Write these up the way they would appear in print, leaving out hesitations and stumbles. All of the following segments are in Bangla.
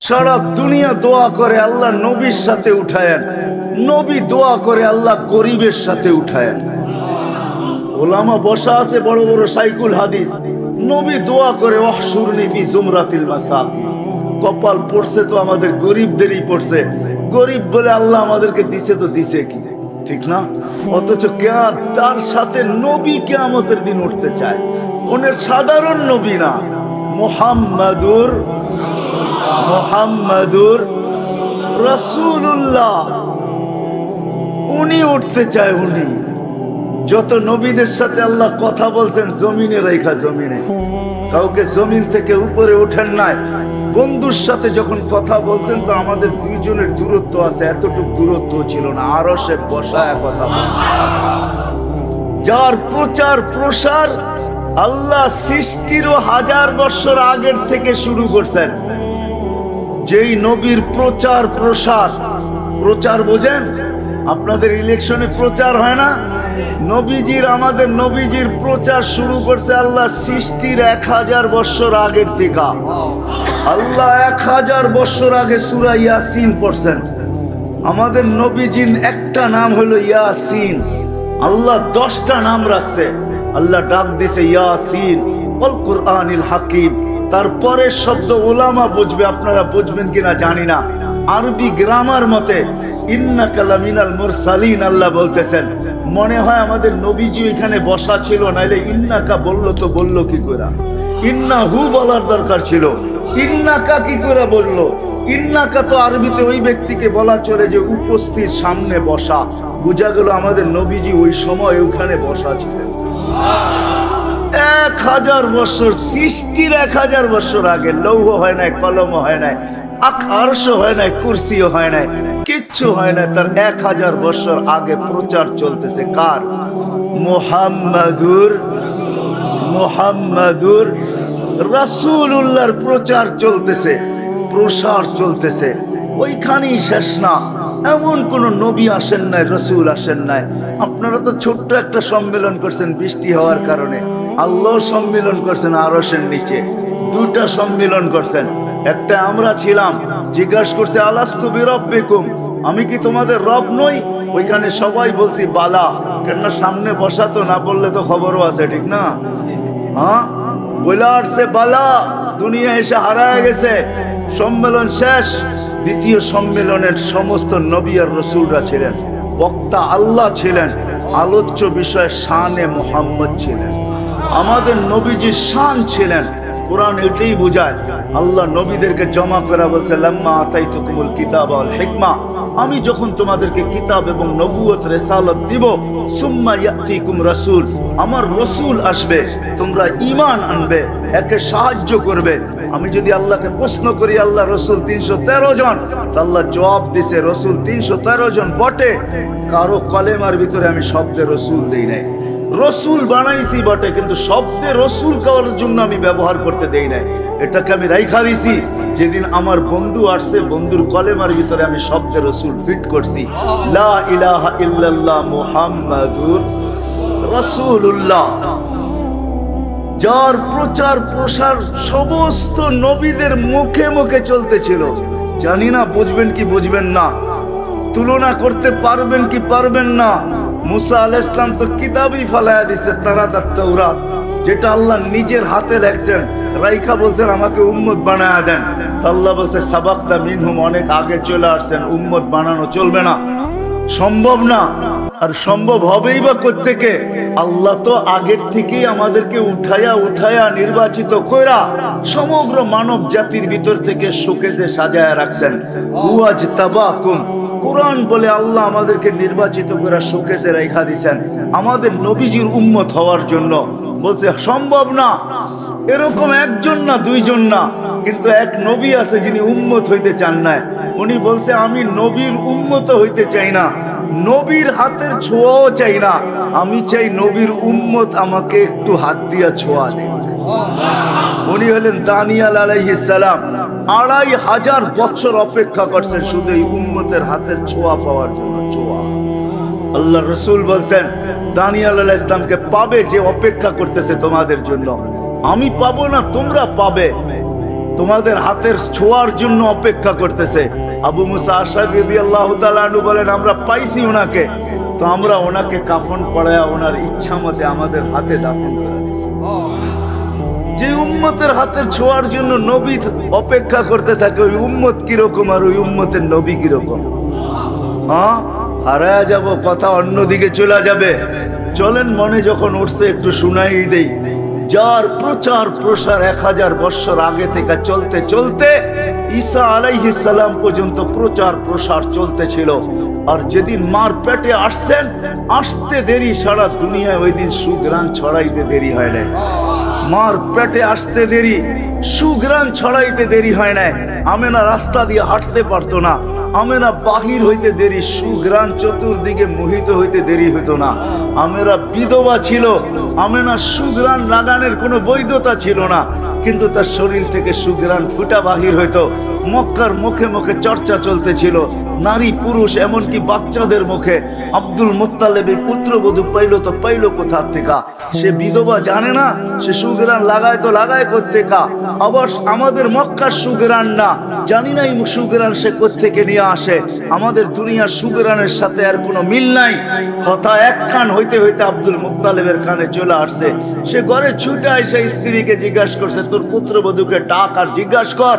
সারা দুনিয়া দোয়া করে আল্লাহ নবীর সাথে উঠায়েন, নবী দোয়া করে আল্লাহ গরিবের সাথে উঠায়েন। ওলামা বসা আছে বড় বড় শাইখুল হাদিস, নবী দোয়া করে ওয়াহশুরনি ফি জুমরাতিল মাসাকিন। কপাল পড়ছে তো আমাদের গরিবদেরই পড়ছে, গরিব বলে আল্লাহ আমাদেরকে দিছে তো দিছে কি, ঠিক না? অথচ তার সাথে নবী কিয়ামতের দিন উঠতে চায়। ওনের সাধারণ নবী না, মুহাম্মাদুর রাসূলুল্লাহ, উনি উঠতে চায়। উনি যত নবীদের সাথে আল্লাহ কথা বলছেন জমিনে রাইখা, জমিনে কাউকে জমিন থেকে উপরে ওঠেন নাই। বন্ধুর সাথে যখন কথা বলছেন তো আমাদের দুইজনের দূরত্ব আছে, এতটুকু দূরত্ব ছিল না, আরো সে বসায় কথা বলছে। যার প্রচার প্রসার আল্লাহ সৃষ্টিরও 1000 বছর আগের থেকে শুরু করছেন। যেই নবীর প্রচার প্রসার, প্রচার বোঝেন? আপনাদের ইলেকশনে প্রচার হয় না? নবীজির, আমাদের নবীজির প্রচার শুরু করছে আল্লাহ সৃষ্টির 1000 বছর আগের থেকে। আল্লাহ 1000 বছর আগে সূরা ইয়াসিন পড়ছেন। আমাদের নবীজির একটা নাম হলো ইয়াসিন, আল্লাহ 10টা নাম রাখছে। আল্লাহ ডাক দিছে ইয়াসিন ওয়াল কুরআনিল হাকিম। তারপরে শব্দ উলামা বুঝবে, আপনারা বুঝবেন কিনা জানি না। আরবি গ্রামার মতে ইন্নাকা লামিনাল মুরসালিন আল্লাহ বলতেছেন। মনে হয় আমাদের নবীজি এখানে বসা ছিল, নাইলে ইন্নাকা বললো তো বললো কি করে? ইন্নাহু বলার দরকার ছিল, ইন্নাকা কি করে বললো? ইন্নাকা তো আরবিতে ওই ব্যক্তিকে বলা চলে যে উপস্থিত, সামনে বসা। বোঝা গেল আমাদের নবীজি ওই সময় ওখানে বসা ছিলেন। 1000 বছর, সৃষ্টির 1000 বছর আগে। লৌহ হয় নাই, কলম হয় নাই, আরশ হয় নাই, কুরসিও হয় নাই, কিচ্ছু হয় না। তার 1000 বছর আগে প্রচার চলতেছে। কার? মুহাম্মাদুর রাসূলুল্লাহর প্রচার চলতেছে, প্রসার চলতেছে। ওইখানেই শেষ না, এমন কোন নবী আসেন নাই, রসুল আসেন নাই। আপনারা তো ছোট্ট একটা সম্মেলন করছেন বৃষ্টি হওয়ার কারণে, আল্লাহ সম্মেলন করছেন আরশের নিচে। 2টা সম্মেলন করছেন। একটা আমরা ছিলাম, জিজ্ঞাসা করছে আলাস্তু বিরব্বিকুম, আমি কি তোমাদের রব নই? ওইখানে সবাই বলছি বালা, কেননা সামনে বসা তো, না বললে তো খবরও আছে, ঠিক না? হ্যাঁ, বলে আসছে বালা, দুনিয়া এসে হারায় গেছে। সম্মেলন শেষ। দ্বিতীয় সম্মেলনের সমস্ত নবী আর রসুলরা ছিলেন, বক্তা আল্লাহ ছিলেন, আলোচ্য বিষয় শানে মুহাম্মদ ছিলেন। আমাদের নবীজি শান ছিলেন। কোরআন এটাই বোঝায়। আল্লাহ নবীদেরকে জমা করা বলছে লাম্মা আতাইতুকুমুল কিতাব ওয়াল হিকমা, আমি যখন তোমাদেরকে কিতাব এবং নবুয়ত রিসালাত দিব, সুম্মা ইয়াতিকুম রাসূল, আমার রাসূল আসবে, তোমরা ঈমান আনবে, একে সাহায্য করবে। আমি যদি আল্লাহকে প্রশ্ন করি আল্লাহ রাসূল 313 জন, তা আল্লাহ জবাব দিছে রাসূল 313 জন বটে, কারো কলেমার ভিতরে আমি শব্দে রাসূল দেই নাই। রসুল বানাইছি বটে, কিন্তু শব্দে রসুল করার জন্য আমি ব্যবহার করতে দেই নাই। এটাকে আমি রাইখা দিছি। যেদিন আমার বন্ধু আসছে, বন্ধুর কলেমার ভিতরে আমি শব্দে রসুল ফিট করছি, লা ইলাহা ইল্লাল্লাহ মুহাম্মাদুর রাসূলুল্লাহ। যার প্রচার প্রসার সমস্ত নবীদের মুখে মুখে চলতেছিল। জানি না বুঝবেন কি বুঝবেন না, তুলনা করতে পারবেন কি পারবেন না। মুসা আলাইহিস সালাম তো কিতাবই ফালায়া দিছে, তাওরাত, যেটা আল্লাহ নিজের হাতে লেখছেন, রাইখা বলছেন আমাকে উম্মত বানায়া দেন। আল্লাহ বলছে সাবাকতা মিনহুম, অনেক আগে চলে আসছেন, উম্মত বানানো চলবে না, সম্ভব না। আর সম্ভব হবেই বা কোত্থেকে? আল্লাহ তো আগের থেকেই আমাদেরকে উঠায়া নির্বাচিত কইরা সমগ্র মানব জাতির ভিতর থেকে শোকেজে সাজায়া রাখছেন। হুয়াজতাবাকুম, কোরআন বলে আল্লাহ আমাদেরকে নির্বাচিত করে শোকেজে রেখা দিয়েছেন আমাদের নবীজির উম্মত হওয়ার জন্য। বলছে সম্ভব না, এরকম একজন না, দুইজন না, কিন্তু এক নবী আছে যিনি উম্মত হইতে চান না। উনি বলছে আমি নবীর উম্মত হইতে চাই না, নবীর হাতের ছোঁয়াও চাই না, আমি চাই নবীর উম্মত আমাকে একটু হাত দিয়া ছোঁয়া দেয়। উনি হলেন দানিয়াল আলাইহিস সালাম। 2500 বছর অপেক্ষা করছেন শুধু এই উম্মতের হাতের ছোঁয়া পাওয়ার জন্য। ছোঁয়া আল্লাহ রসুল বলছেন দানিয়াল আলাইহিস সালামকে পাবে যে অপেক্ষা করতেছে তোমাদের জন্য। আমি পাবো না, তোমরা পাবে। তোমাদের হাতের ছোঁয়ার জন্য অপেক্ষা করতেছে। আবু মুসা আশআরী রাদিয়াল্লাহু তাআলা আনহু বলেন, আমরা পাইছি ওনাকে, তো আমরা ওনাকে কাফন পরায়া ওনার ইচ্ছা মতে আমাদের হাতে দাফন করে দিয়েছি। যে উম্মতের হাতের ছোঁয়ার জন্য নবী অপেক্ষা করতে থাকে, ওই উম্মত কিরকম আর ওই উম্মতের নবী কিরকম? হ্যাঁ, হারায়া যাব, কথা অন্যদিকে চলে যাবে। চলেন, মনে যখন উঠছে একটু শুনাই দেই। যার প্রচার প্রসার 1000 বছর আগে থেকে চলতে চলতে ঈসা আলাইহিস সালাম পর্যন্ত প্রচার প্রসার চলতেছিল। আর যেদিন মার পেটে আসছেন, আসতে দেরি, সারা দুনিয়ায় ওই দিন সুঘ্রাণ ছড়াইতে দেরি হয় না। মার পেটে আসতে দেরি, সুঘ্রাণ ছড়াইতে দেরি হয় না। আমেনা রাস্তা দিয়ে হাঁটতে পারতো না, আমেনা বাহির হইতে দেরি, সুঘ্রাণ চতুর্দিকে মোহিত হইতে দেরি হইতো না। আমেরা বিধবা ছিল, আমেনা সুঘ্রাণ লাগানোর কোনো বৈধতা ছিল না, কিন্তু তার শরীর থেকে সুঘ্রাণ ফুটা বাহির হইতো। মক্কার মুখে মুখে চর্চা চলতেছিল, নারী পুরুষ এমনকি বাচ্চাদের মুখে। আব্দুল মুত্তালিবের পুত্রবধূ পাইল তো পাইল কোথার থেকে? সে বিধবা জানে না, সে সুঘ্রাণ লাগায় তো লাগায় কোত্থেকা। আবার আমাদের মক্কার সুঘ্রাণ না, জানি না এই সুঘ্রাণ সে কোত্থেকে নিয়ে আসে। আমাদের দুনিয়ার সুঘ্রাণের সাথে আর কোনো মিল নাই। কথা এক কান হইতে হইতে আব্দুল মুত্তালিবের কানে চলে আসছে। সে ঘরে ছুটে এসে স্ত্রীকে জিজ্ঞাসা করছে, তোর পুত্রবধূকে ডাক আর জিজ্ঞাসা কর,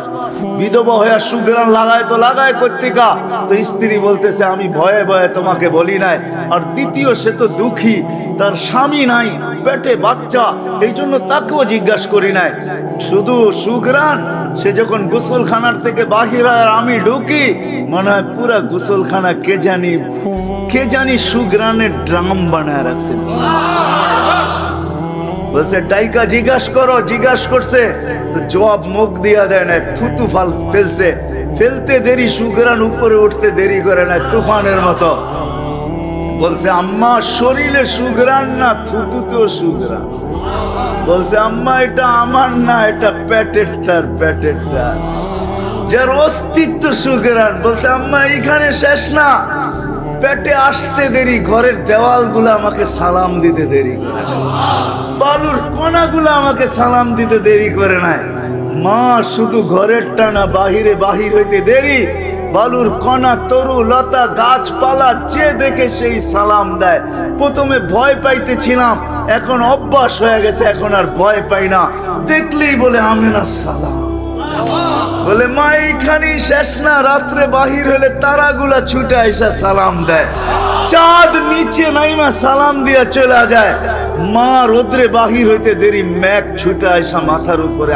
বিধবা হয়ে সুঘ্রাণ লাগায় তো লাগায় কোত্থেকা? তো স্ত্রী বলতেছে, আমি ভয়ে ভয়ে তোমাকে বলি নাই। আর দ্বিতীয়, সে তো দুঃখী, তার স্বামী নাই, পেটে বাচ্চা, এই জন্য তাকেও জিজ্ঞাসা করি নাই। শুধু সুঘ্রাণ, সে যখন গোসলখানার থেকে বাহির হয় আর আমি ঢুকি, মনে হয় পুরা গোসলখানা কে জানি সুঘ্রাণের ড্রাম বানায় রাখছে। বলছে ডাইকা জিজ্ঞাসা করো, জিজ্ঞাসা করছে, জবাব মুখ দিয়া দেয় না, থুতু ফেলছে। ফেলতে দেরি, সুঘ্রাণ উপরে উঠতে দেরি করে না, তুফানের মতো। বলছে, আম্মা শরীরে সুঘ্রাণ না, থুতুতেও সুঘ্রাণ। বলছে, আম্মা এটা আমার না, এটা পেটেরটার, যার অস্তিত্ব সুঘ্রাণ। বলছে, আম্মা এখানে শেষ না, পেটে আসতে দেরি, ঘরের দেওয়ালগুলো আমাকে সালাম দিতে দেরি করে না, বালুর কণাগুলো আমাকে সালাম দিতে দেরি করে নাই। মা শুধু ঘরের টানা, বাহিরে বাহির হইতে দেরি, বালুর কণা, তরু লতা, গাছপালা যে দেখে সেই সালাম দেয়। প্রথমে ভয় পাইতেছিলাম, এখন অভ্যাস হয়ে গেছে, এখন আর ভয় পাই না, দেখলেই বলে আমিনা সালাম। বলে, মা এইখানেই শেষ না, রাত্রে বাহির হলে তারাগুলা ছুটে আইসা সালাম দেয়, চাঁদ নিচে নাইমা সালাম দিয়া চলে যায়। মা রোদ্রে বাহির হইতে দেরি, মেঘ ছুটে আইসা মাথার উপরে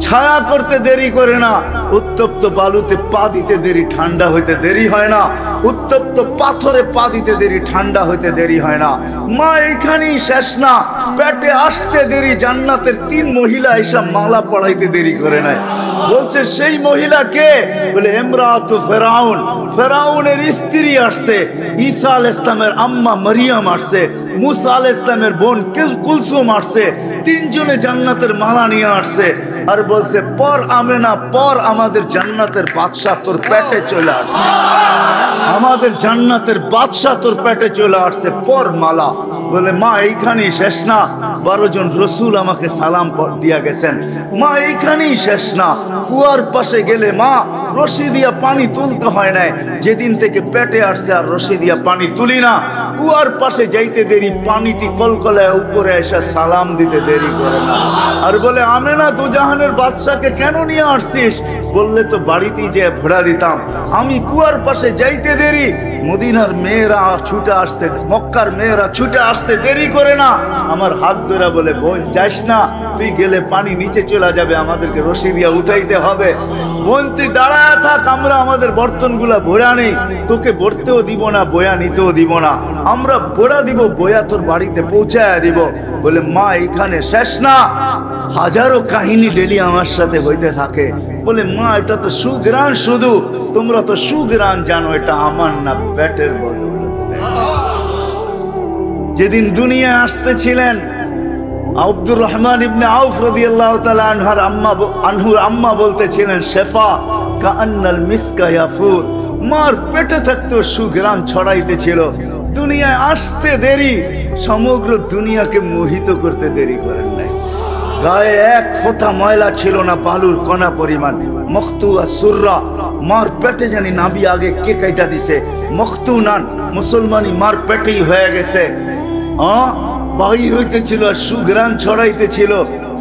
ছায়া করতে দেরি করে না। উত্তপ্ত বালুতে পা দিতে দেরি, ঠান্ডা হইতে দেরি হয় না। উত্তপ্ত পাথরে পা দিতে দেরি, ঠান্ডা হইতে দেরি হয় না। মা এইখানেই শেষ না, পেটে আসতে দেরি, জান্নাতের 3 মহিলা এসে মালা পড়াইতে দেরি করে নাই। বলছে, সেই মহিলা কে? বলে, ইমরাতু ফেরাউন, ফেরাউনের স্ত্রী আসছে। ঈসা আলাইহিস সালামের আম্মা মারিয়াম আসছে, মুসা আলাইহিস সালামের বোন কুলসুম আসছে। 3 জনে জান্নাতের মালা নিয়ে আসছে। আর বলছে, পর আমেনা, পর আমাদের জান্নাতের বাদশা তোর পেটে চলে আসছে, আমাদের জান্নাতের বাদশা তোর পেটে চলে আসছে, পর মালা। বলে, মা এইখানেই শেষ না, 12 জন রসুল আমাকে সালাম দিয়া গেছেন। মা এইখানেই শেষ না, কুয়ার পাশে গেলে মা রশি দিয়া পানি তুলতে হয় নাই। যেদিন থেকে পেটে আসছে আর রশি দিয়া পানি তুলি না। কুয়ার পাশে যাইতে দেরি, পানিটি কলকলায় উপরে এসে সালাম দিতে দেরি করে না। আর বলে, আমেনা দুজাহানের বাদশাকে কেন নিয়ে আসছিস? বললে তো বাড়িতেই যে ভরা দিতাম। আমি কুয়ার পাশে যাইতে দেরি, মদিনার মেয়েরা ছুটে আসতে, মক্কার মেয়েরা ছুটে আসতে দেরি করে না। আমার হাত ধরে বলে, বোন যাস না, তুই গেলে পানি নিচে চলে যাবে, আমাদেরকে রশি দিয়া উঠাইতে হবে। বোন তুই দাঁড়ায় থাক, আমরা আমাদের বর্তনগুলা বয়া নেই, তোকে ভরতেও দিব না, বয়া নিতেও দিব না, আমরা বয়া দিব, বয়া তোর বাড়িতে পৌঁছায় দিব। বলে, মা এখানে শেষ না, হাজারো কাহিনী ডেলি আমার সাথে হইতে থাকে। বলে, মা এটা তো সুঘ্রাণ, শুধু তোমরা তো সুঘ্রাণ জানো, এটা আমার না, পেটের বদল। যেদিন দুনিয়ায় আসতেছিলেন, আব্দুর রহমান ইবনে আউফ রাদিয়াল্লাহু তাআলা আনহুর আম্মা বলতেছিলেন, শেফা কাআন্নাল মিসকা ইয়াফুর। মার পেটে থাকতো সুঘ্রাণ ছড়াইতেছিল। দুনিয়ায় আসতে দেরি, সমগ্র দুনিয়াকে মোহিত করতে দেরি করেন নাই। গায়ে এক ফোঁটা ময়লা ছিল না, বালুর কণা পরিমাণ। মখতুয়া সুররা, মার পেটে জানি নাবি আগে কে কাইটা দিছে। মখতুনান, মুসলমানি মার পেটেই হয়ে গেছে। বাহির হইতেছিল, সুগ্রাণ ছড়াইতেছিল।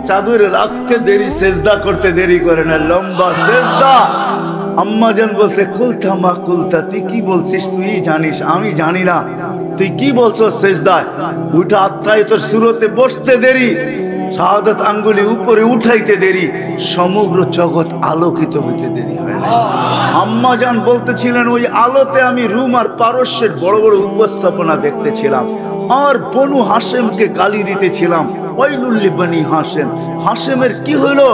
চাদরে রাখতে দেরি, সেজদা করতে দেরি করে না, লম্বা সেজদা। আম্মা জান বলছে কুলতা মা কুলতা, তুই কি বলছিস তুই জানিস, আমি জানি না, তুই কি বলছো সেজদায়? উঠা আত্মায় তোর সুরতে বসতে দেরি, শাহাদাত আঙ্গুলি উপরে উঠাইতে দেরি, সমগ্র জগৎ আলোকিত হইতে দেরি হয় না। আম্মা জান বলতেছিলেন ওই আলোতে আমি রুম আর পারস্যের বড় বড় উপস্থাপনা দেখতেছিলাম, আর বনু হাশেমকে গালি দিতেছিলাম। ওয়াইলুল বনি হাশেম, হাশেমের কি হইলো,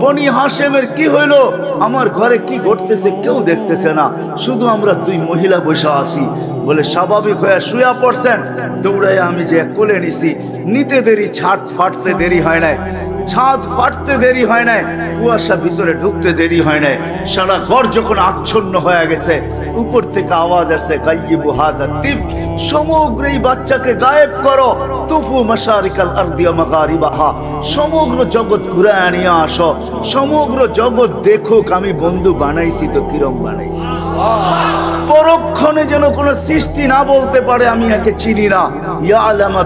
বনি হাশেমের কি হইলো, আমার ঘরে কি ঘটতেছে কেউ দেখতেছে না, শুধু আমরা দুই মহিলা বসে আছি। বলে স্বাভাবিক হয়ে শুয়া পড়ছেন, দৌড়াই আমি যে কোলে নিছি। নিতে দেরি, ছাদ ফাটতে দেরি হয় নাই, ছাদ ফাটতে দেরি হয় নাই, কুয়াশা ভিতরে ঢুকতে দেরি হয় নাই। সারা ঘর যখন আচ্ছন্ন হয়ে গেছে, উপর থেকে আওয়াজ আসছে গাইয়িবু হাদা তিফ, সমগ্র এই বাচ্চাকে গায়েব করো। তুফু মাশারিকাল আরদি ওয়া মাগারিবাহা, সমগ্র জগৎ ঘুরায় নিয়ে আসো, সমগ্র জগৎ দেখুক আমি বন্ধু বানাইছি তো কিরম বানাইছি। পরক্ষণে যেন কোনো সৃষ্টি না বলতে পারে আমি একে চিনি না। ইয়ালামা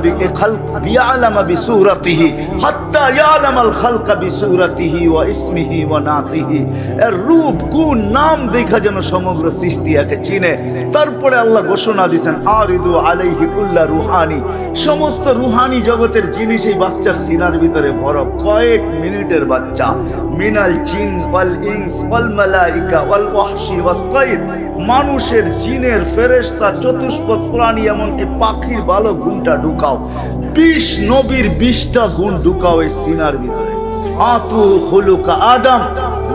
ইয়ালামা বিসূরাতিহি হাত্তা ইয়ালামাল খালকা বিসূরাতিহি ওয়া ইসমিহি ওয়া নাতিহি, এর রূপ গুণ নাম দেখা যেন সমগ্র সৃষ্টি একে চিনে। তারপরে আল্লাহ ঘোষণা দিয়েছেন আরিদু আলাইহি কুল্লা রুহানি, সমস্ত রুহানি জগতের জিনিস এই বাচ্চার সিনার ভিতরে ভরো। কয়েক মিনিটের বাচ্চা, মিনাল জিন ওয়াল ইনস ওয়াল মালাইকা ওয়াল ওয়াহশি ওয়াত তাইর, মানুষের, জিনের, ফেরেশতা, চতুষ্পদ প্রাণী, এমনকি পাখির ভালো গুণটা ঢুকাও। 20 নবীর 20টা গুণ ঢুকাও এই সিনার ভিতরে। আতু খুলুকা আদম,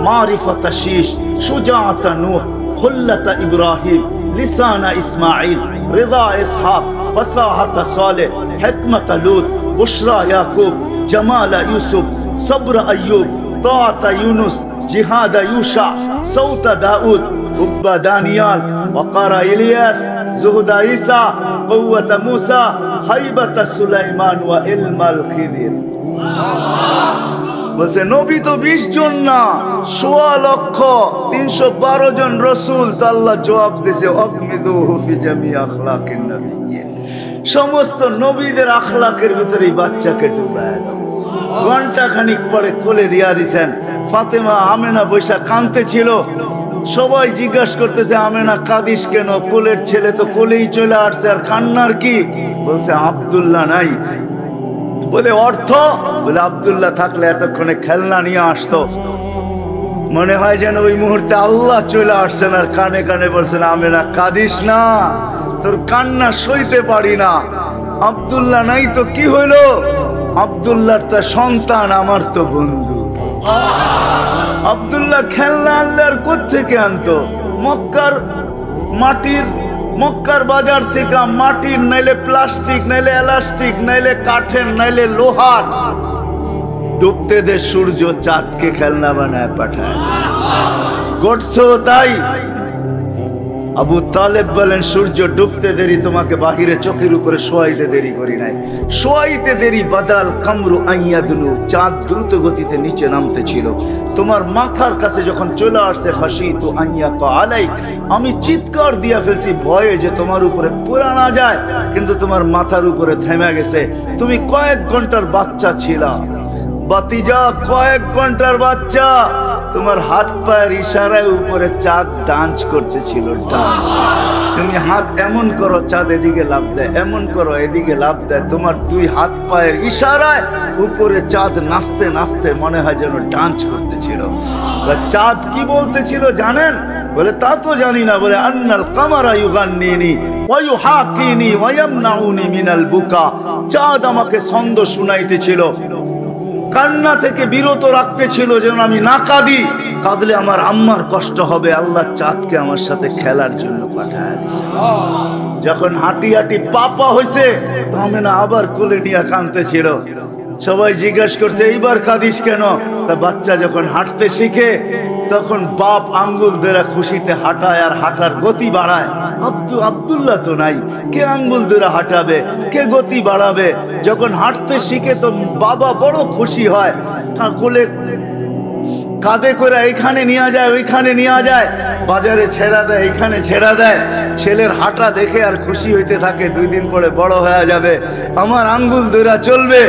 মারিফাতা শীশ, সুজাআতা নূহ, খুল্লাতা ইব্রাহিম, লিসানা ইসমাঈল, রিদা ইসহাক, ফাসাহাতা সালেহ, হিকমাতা লূত, বুশরা ইয়াকুব, জামালা ইউসুফ, সবর আইয়ুব, তাআতা ইউনুস, জিহাদা ইউশা, সৌতা দাউদ, হুব্বা দানিয়াল, ওয়াকারা ইলিয়াস, জুহদা ঈসা, কুওয়াতা মূসা, হাইবাতা সুলাইমান ওয়া ইলমাল খিদির। বলছে নবী তো 20 জন না, 1,312 জন রসুল। আল্লাহ জবাব দিছে অগমিদুহু ফি জামি আখলাকিন নবিয়্যিন, সমস্ত নবীদের আখলাকের ভিতরে বাচ্চাকে ডুবায় দাও। ঘন্টা খানিক পরে কোলে দিয়া দিছেন। ফাতেমা আমেনা বৈশা কাঁদতে ছিল, সবাই জিজ্ঞাসা করতেছে আমেনা কাঁদিস কেন, কোলের ছেলে তো কোলেই চলে আসছে, আর কান্নার কি? বলছে আব্দুল্লাহ নাই। বলে অর্থ? বলে আব্দুল্লাহ থাকলে এতক্ষণে খেলনা নিয়ে আসতো। মনে হয় যেন ওই মুহূর্তে আল্লাহ চলে আসছেন আর কানে কানে বলছেন আমেনা কাঁদিস না, তোর কান্না সইতে পারি না। আব্দুল্লাহ নাই তো কি হইলো? আব্দুল্লাহর তো সন্তান, আমার তো বন্ধু। আব্দুল্লাহ খেলনা আনলে আর কোত্থেকে আনতো? মক্কার বাজার থেকে মাটির, নাইলে প্লাস্টিক, নাইলে এলাস্টিক, নাইলে কাঠের, নাইলে লোহার। ডুবতে দে সূর্য চাঁদকে খেলনা বানায় পাঠায়। ঘটছো তাই। আবু তালেব বলেন সূর্য ডুবতে দেরি, তোমাকে বাহিরে চোখের উপরে শোয়াইতে দেরি করি নাই। শোয়াইতে দেরি বাদাল কামরু আইয়াদুনু, চাঁদ দ্রুত গতিতে নিচে নামতে ছিল। তোমার মাথার কাছে যখন চলে আসছে খাশিতু আইয়াকা আলাইক, আমি চিৎকার দিয়া ফেলছি ভয়ে যে তোমার উপরে পড়া না যায়, কিন্তু তোমার মাথার উপরে থেমে গেছে। তুমি কয়েক ঘন্টার বাচ্চা ছিলা বাতিজা, কয়েক ঘন্টার বাচ্চা। তোমার হাত পায়ের ইশারায় উপরে চাঁদ ডান্স করতেছিল। তুমি হাত এমন করো, চাঁদ এদিকে লাফ দেয়, এমন করো এদিকে লাফ দেয়। তোমার দুই হাত পায়ের ইশারায় উপরে চাঁদ নাচতে নাচতে মনে হয় যেন ডান্স করতেছিল। চাঁদ কি বলতেছিল জানেন? বলে তা তো জানি না। বলে আন্নাল কামারা ইউগান্নিনি ওয়া ইউহাকিনি ওয়া ইয়ামনাউনি মিনাল বুকা, চাঁদ আমাকে ছন্দ শুনাইতেছিল, কান্না থেকে বিরত রাখতে ছিল যেন আমি না কাঁদি, কাঁদলে আমার আম্মার কষ্ট হবে। আল্লাহ চাঁদকে আমার সাথে খেলার জন্য পাঠায় দিয়েছে। যখন হাঁটি হাঁটি পাপা হয়েছে, আমেনা আবার কোলে নিয়ে কাঁদতে ছিল। সবাই জিজ্ঞাসা করছে এইবার কাঁদিস কেন? তা বাচ্চা যখন হাঁটতে শিখে তখন বাপ আঙ্গুল ধরে খুশিতে হাঁটায় আর হাঁটার গতি বাড়ায়। আব্দুল্লাহ তো নাই, কে আঙ্গুল ধরে হাঁটাবে, কে গতি বাড়াবে? যখন হাঁটতে শিখে তো বাবা বড় খুশি হয়, তার কোলে কাঁধে করে এইখানে নিয়ে যায়, ওইখানে নিয়ে যায়, বাজারে ছেড়া দেয়, এইখানে ছেড়া দেয়। ছেলের হাঁটা দেখে আর খুশি হইতে থাকে, 2 দিন পরে বড় হয়ে যাবে, আমার আঙ্গুল ধরে চলবে।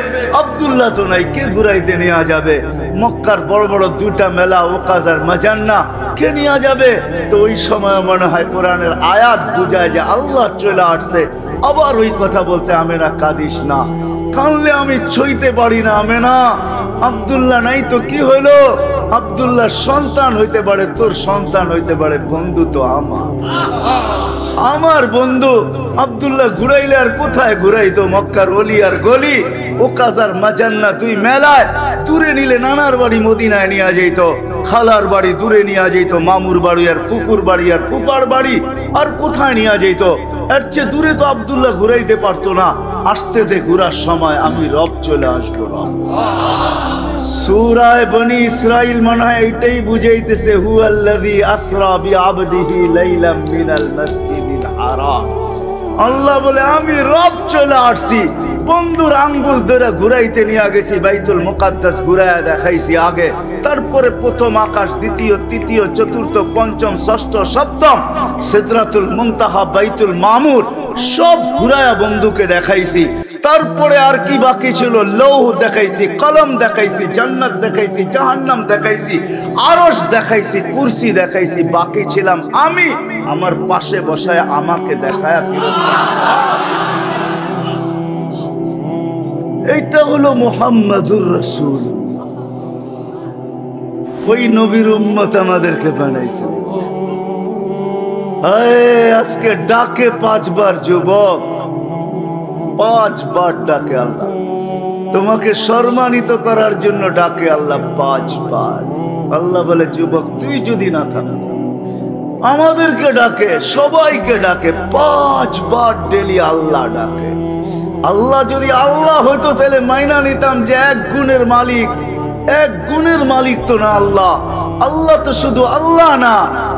আব্দুল্লাহ তো নাই, কে ঘুরাইতে নিয়ে যাবে? মক্কার বড় বড় 2টা মেলা, ওকাজ আর মাজান্না, কে নিয়ে যাবে? তো ওই সময় মনে হয় কোরআনের আয়াত বুঝায় যে আল্লাহ চলে আসছে। আবার ওই কথা বলছে, আমেনা কাঁদিস না, কানলে আমি ছইতে পারি না। আমেনা, আব্দুল্লাহ নাই তো কি হলো? আব্দুল্লাহ সন্তান হইতে পারে, তোর সন্তান হইতে পারে, বন্ধু তো আমার বন্ধু। আব্দুল্লাহ ঘুরাইলে আর কোথায় ঘুরাইতো? মক্কার অলি আর গলি, ওকাজ আর মাজান্না, তুই মেলায় দূরে নিলে নানার বাড়ি মদিনায় নিয়ে যেত, খালার বাড়ি দূরে নিয়ে যেত, মামুর বাড়ি আর ফুফুর বাড়ি আর ফুফার বাড়ি আর কোথায় নিয়ে যেত। এর চেয়ে দূরে তো আব্দুল্লাহ ঘুরাইতে পারতো না। আসতে দে ঘুরার সময়, আমি রব চলে আসবো। রব সূরা বনি ইসরাইল মনে হয় এইটাই বুঝাইতেছে, হুয়াল্লাযী আসরা বিআবদিহি লাইলাম মিনাল মাসজিদিল হারাম। আল্লাহ বলে আমি রব চলে আসছি। বন্ধুর আঙ্গুল ধরে ঘুরাইতে নিয়ে গেছি, বাইতুল মুকাদ্দাস ঘুরাইয়া দেখাইছি আগে, তারপরে প্রথম আকাশ, দ্বিতীয়, তৃতীয়, চতুর্থ, পঞ্চম, ষষ্ঠ, সপ্তম, সিদরাতুল মুনতাহা, বাইতুল মামুর, সব ঘুরাইয়া বন্ধুকে দেখাইছি। তারপরে আর কি বাকি ছিল? লৌহ দেখাইছি, কলম দেখাইছি, জান্নাত দেখাইছি, জাহান্নাম দেখাইছি, আরশ দেখাইছি, কুরসি দেখাইছি। বাকি ছিলাম আমি, আমার পাশে বসায় আমাকে দেখায়া ফিরত। এইটা হলো মুহাম্মাদুর রাসূল। ওই নবীর উম্মত আমাদেরকে বানাইছে। আজকে ডাকে 5 বার যুবক, 5 বার ডাকে আল্লাহ। তোমাকে সম্মানিত করার জন্য ডাকে আল্লাহ 5 বার। আল্লাহ বলে, যুবক তুই যদি না থাক, আমাদেরকে ডাকে, সবাইকে ডাকে 5 বার ডেলি আল্লাহ ডাকে। আল্লাহ যদি আল্লাহ হইতো তাহলে মাইনা নিতাম যে 1 গুণের মালিক। 1 গুণের মালিক তো না আল্লাহ। আল্লাহ তো শুধু আল্লাহ না,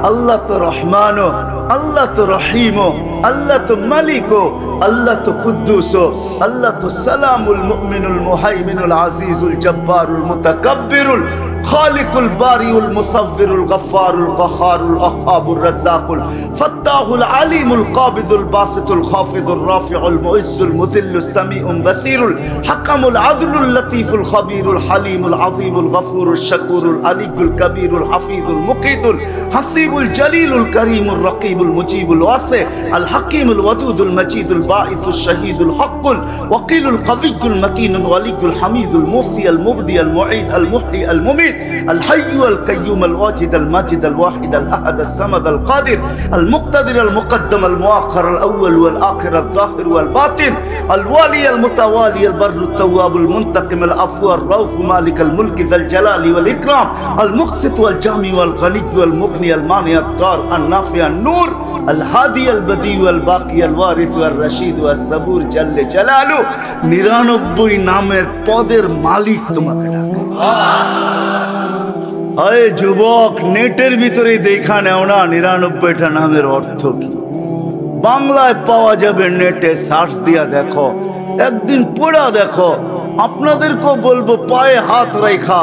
আল্লাহ তো রহমানও, আল্লাহ তো রহিমও, আল্লাহ তো মালিকও, আল্লাহ তো কুদ্দুসও, আল্লাহ তো সালামুল মুমিনুল মুহাইমিনুল আজিজুল জব্বারুল মুতাকাব্বিরুল খালিকুল বারিউল মুসাవ్বিরুল গফফারুল কহারুল ওয়াহাবুর রাজ্জাকুল ফাত্তাহুল আলিমুল কাবিদুল বাসিতুল খাফিদুর রাফিউল মুইজ্জুল মুদিল্লুস সামিউল বাসিরুল হাকামুল আদলুল লতীফুল খবীরুল হালিমুল আযীমুল গফুরুল শাকুরুল আলিকুল কবীরুল হাফিজুল মুকিতুল হাসিবুল জলিলুল করিমুল রকিবুল মুজিবুল ওয়াসি আল হাকিমুল ওয়াদুদুল মজিদুল বাঈসুল শহীদুল হকুল ওয়াকিলুল কবিয়ুল মতিনুল ওয়ালিয়ুল হামিদুল মুসি আল মুবদি আল মুঈদ আল মুহয়ি আল মুমিত الحي القيوم الواجد الماجد الواحد الأحد الصمد القادر المقتدر المقدم المؤخر الأول والآخر الظاهر والباطن الوالي المتوالي البر التواب المنتقم العفو الرؤوف مالك الملك ذا الجلال والإكرام المقسط والجامع والغني والمغني المانع الضار النافع النور الهادي البديع والباقي الوارث والرشيد والصبور جل جلاله 99 নামের পদের মালিক তোমাকে ডাকে। আরে যুবক, নেটের ভিতরে দেখা নেও না 99টা নামের অর্থ কি। বাংলায় পাওয়া যাবে, নেটে সার্চ দিয়া দেখো, একদিন পড়া দেখো। আপনাদেরকেও বলবো, পায়ে হাত রেখা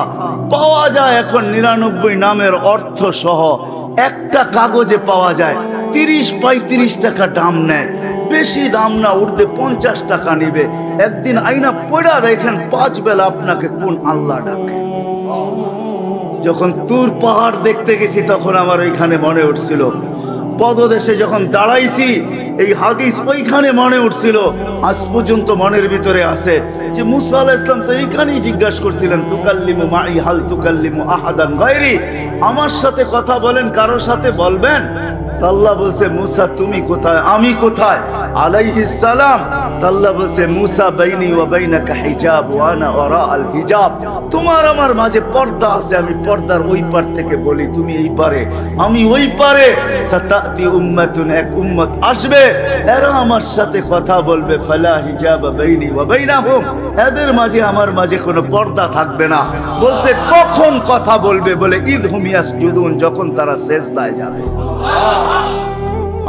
পাওয়া যায় এখন 99 নামের অর্থ সহ। একটা কাগজে পাওয়া যায়, 30-35 টাকা দাম নেয়, বেশি দাম না, উঠতে 50 টাকা নিবে। একদিন আইনা পড়া দেখেন 5 বেলা আপনাকে কোন আল্লাহ ডাকে। যখন তুর পাহাড় দেখতে গেছি তখন আমার ওইখানে মনে উঠছিল, পদদেশে যখন দাঁড়াইছি এই হাদিস ওইখানে মনে উঠছিল। আজ পর্যন্ত মনের ভিতরে আছে যে মুসা আলাইহিস সালাম তো এইখানেই জিজ্ঞাসা করছিলেন, তুকাল্লিমু মাই হাল তুকাল্লিমু আহাদান গায়রি, আমার সাথে কথা বলেন, কারোর সাথে বলবেন? আল্লাহ বলছে, মুসা তুমি কোথায়, আমি কোথায়? আলাইহিস সালাম, আল্লাহ বলছে মুসা বাইনি ওয়া বাইনাকা হিজাব ওয়া আনা ওয়ারা আল হিজাব, তোমার আমার মাঝে পর্দা আছে, আমি পর্দার ওই পার থেকে বলি, তুমি এই পারে আমি ওই পারে। সাতাতি উম্মাতুন, এক উম্মত আসবে, এরা আমার সাথে কথা বলবে, ফালা হিজাব বাইনি ওয়া বাইনাহুম, এদের মাঝে আমার মাঝে কোনো পর্দা থাকবে না। বলছে কখন কথা বলবে? বলে ঈদ হুম ইয়াসজুদুন, যখন তারা সেজদায় যাবে।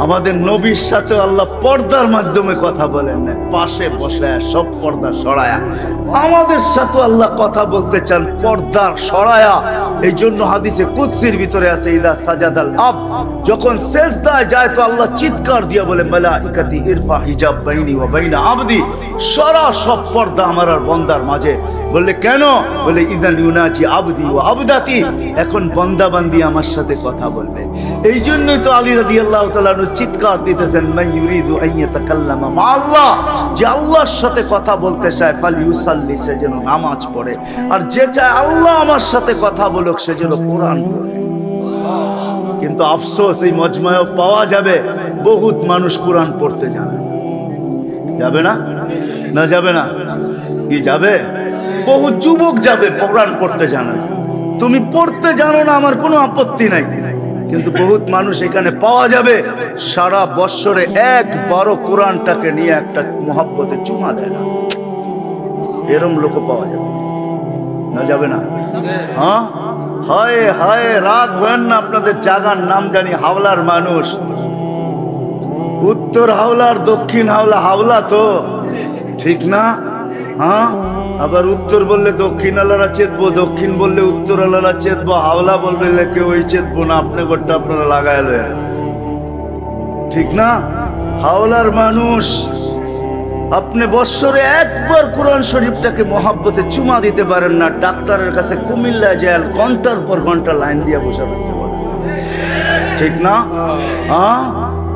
আমাদের নবীর সাথে আল্লাহ পর্দার মাধ্যমে কথা বলেন না, পাশে বসে সব পর্দা সরায়া। আমাদের সাথে আল্লাহ কথা বলতে চান পর্দার সরায়া। এই জন্য হাদিসে কুদসির ভিতরে আছে, ইদা সাজাদাল আব, যখন সেজদায় যায় তো আল্লাহ চিৎকার দিয়ে বলে, মালাইকাতি ইরফা হিজাব বাইনি ওয়া বাইনা আবদি, সরা সব পর্দা আমার আর বান্দার মাঝে। বললে কেন? বলে ইদান ইউনাজি আবদি ওয়া আবদাতি, এখন বান্দা বান্দি আমার সাথে কথা বলবে। এই জন্যই তো আলী রাদিয়াল্লাহু তাআলা চিৎকার দিতেছেন, মান ইউরিদু আন ইয়াতাকাল্লামা মা আল্লাহ, যে আল্লাহর সাথে কথা বলতে চায় ফালইউসাল্লি, সে যেন নামাজ পড়ে, আর যে চায় আল্লাহ আমার সাথে কথা বলুক সে যেন কোরআন পড়ে। কিন্তু আফসোস, এই মজমায়ও পাওয়া যাবে বহুত মানুষ কোরআন পড়তে জানে। যাবে না? না যাবে না? কি যাবে? বহু যুবক যাবে কোরআন পড়তে জানে। তুমি পড়তে জানো না, আমার কোনো আপত্তি নাই, কিন্তু বহুত মানুষ এখানে পাওয়া যাবে সারা বৎসরে একবারও কোরআনটাকে নিয়ে একটা মহব্বতে চুমা দেয় না, এরম লোক পাওয়া যাবে। না যাবে না? হ্যাঁ, হায় হায়, রাগ হয় না, আপনাদের জায়গার নাম জানি হাওলার মানুষ, উত্তর হাওলার দক্ষিণ হাওলা, হাওলা তো ঠিক না? হ্যাঁ, আবার উত্তর বললে দক্ষিণ আলারা চেতবো, দক্ষিণ বললে উত্তর আলারা চেতবো, হাওলা বলবে কেউ ওই চেতবো না, আপনি গোটা আপনারা লাগাই লয়, ঠিক না? হাওলার মানুষ, আপনি বৎসরে একবার কোরআন শরীফটাকে মহাব্বতে চুমা দিতে পারেন না, ডাক্তারের কাছে কুমিল্লায় যায় ঘন্টার পর ঘন্টা লাইন দিয়ে বসে থাকতে পারেন, ঠিক না? হ্যাঁ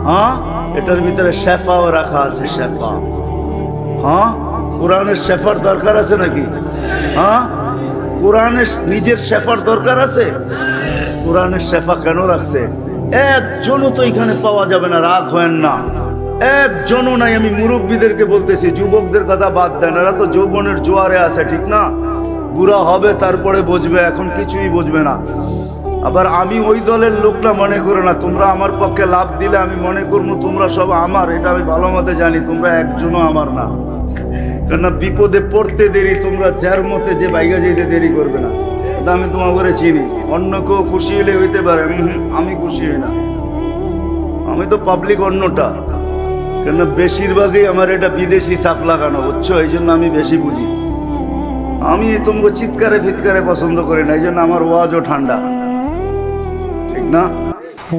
হ্যাঁ, এটার ভিতরে শেফাও রাখা আছে, শেফা। হ্যাঁ, কোরআনের শেফার দরকার আছে নাকি? হ্যাঁ, কোরআনের নিজের শেফার দরকার আছে? কোরআনের শেফা কেন রাখছে? একজনও তো এখানে পাওয়া যাবে না, রাগ হয় না, একজনও নাই। আমি মুরব্বীদেরকে বলতেছি, যুবকদের কথা বাদ দেন, এরা তো যৌবনের জোয়ারে আছে, ঠিক না? বুড়া হবে তারপরে বুঝবে, এখন কিছুই বুঝবে না। আবার আমি ওই দলের লোকটা মনে করো না, তোমরা আমার পক্ষে লাভ দিলে আমি মনে করবো তোমরা সব আমার, এটা আমি ভালো মতে জানি, তোমরা একজনও আমার না। কেননা বিপদে পড়তে দেরি, তোমরা যার মতে যে বাইগা যেতে দেরি করবে না, এটা আমি তোমার করে চিনি। অন্য কেউ খুশি হলে হইতে পারে, আমি খুশি হই না, আমি তো পাবলিক অন্যটা। কেন বেশিরভাগই আমার এটা বিদেশি সাফ লাগানো, বুঝছো? এই জন্য আমি বেশি বুঝি। আমি তোমাকে চিৎকারে ফিৎকারে পছন্দ করি না, এই জন্য আমার ওয়াজও ঠান্ডা, ঠিক না?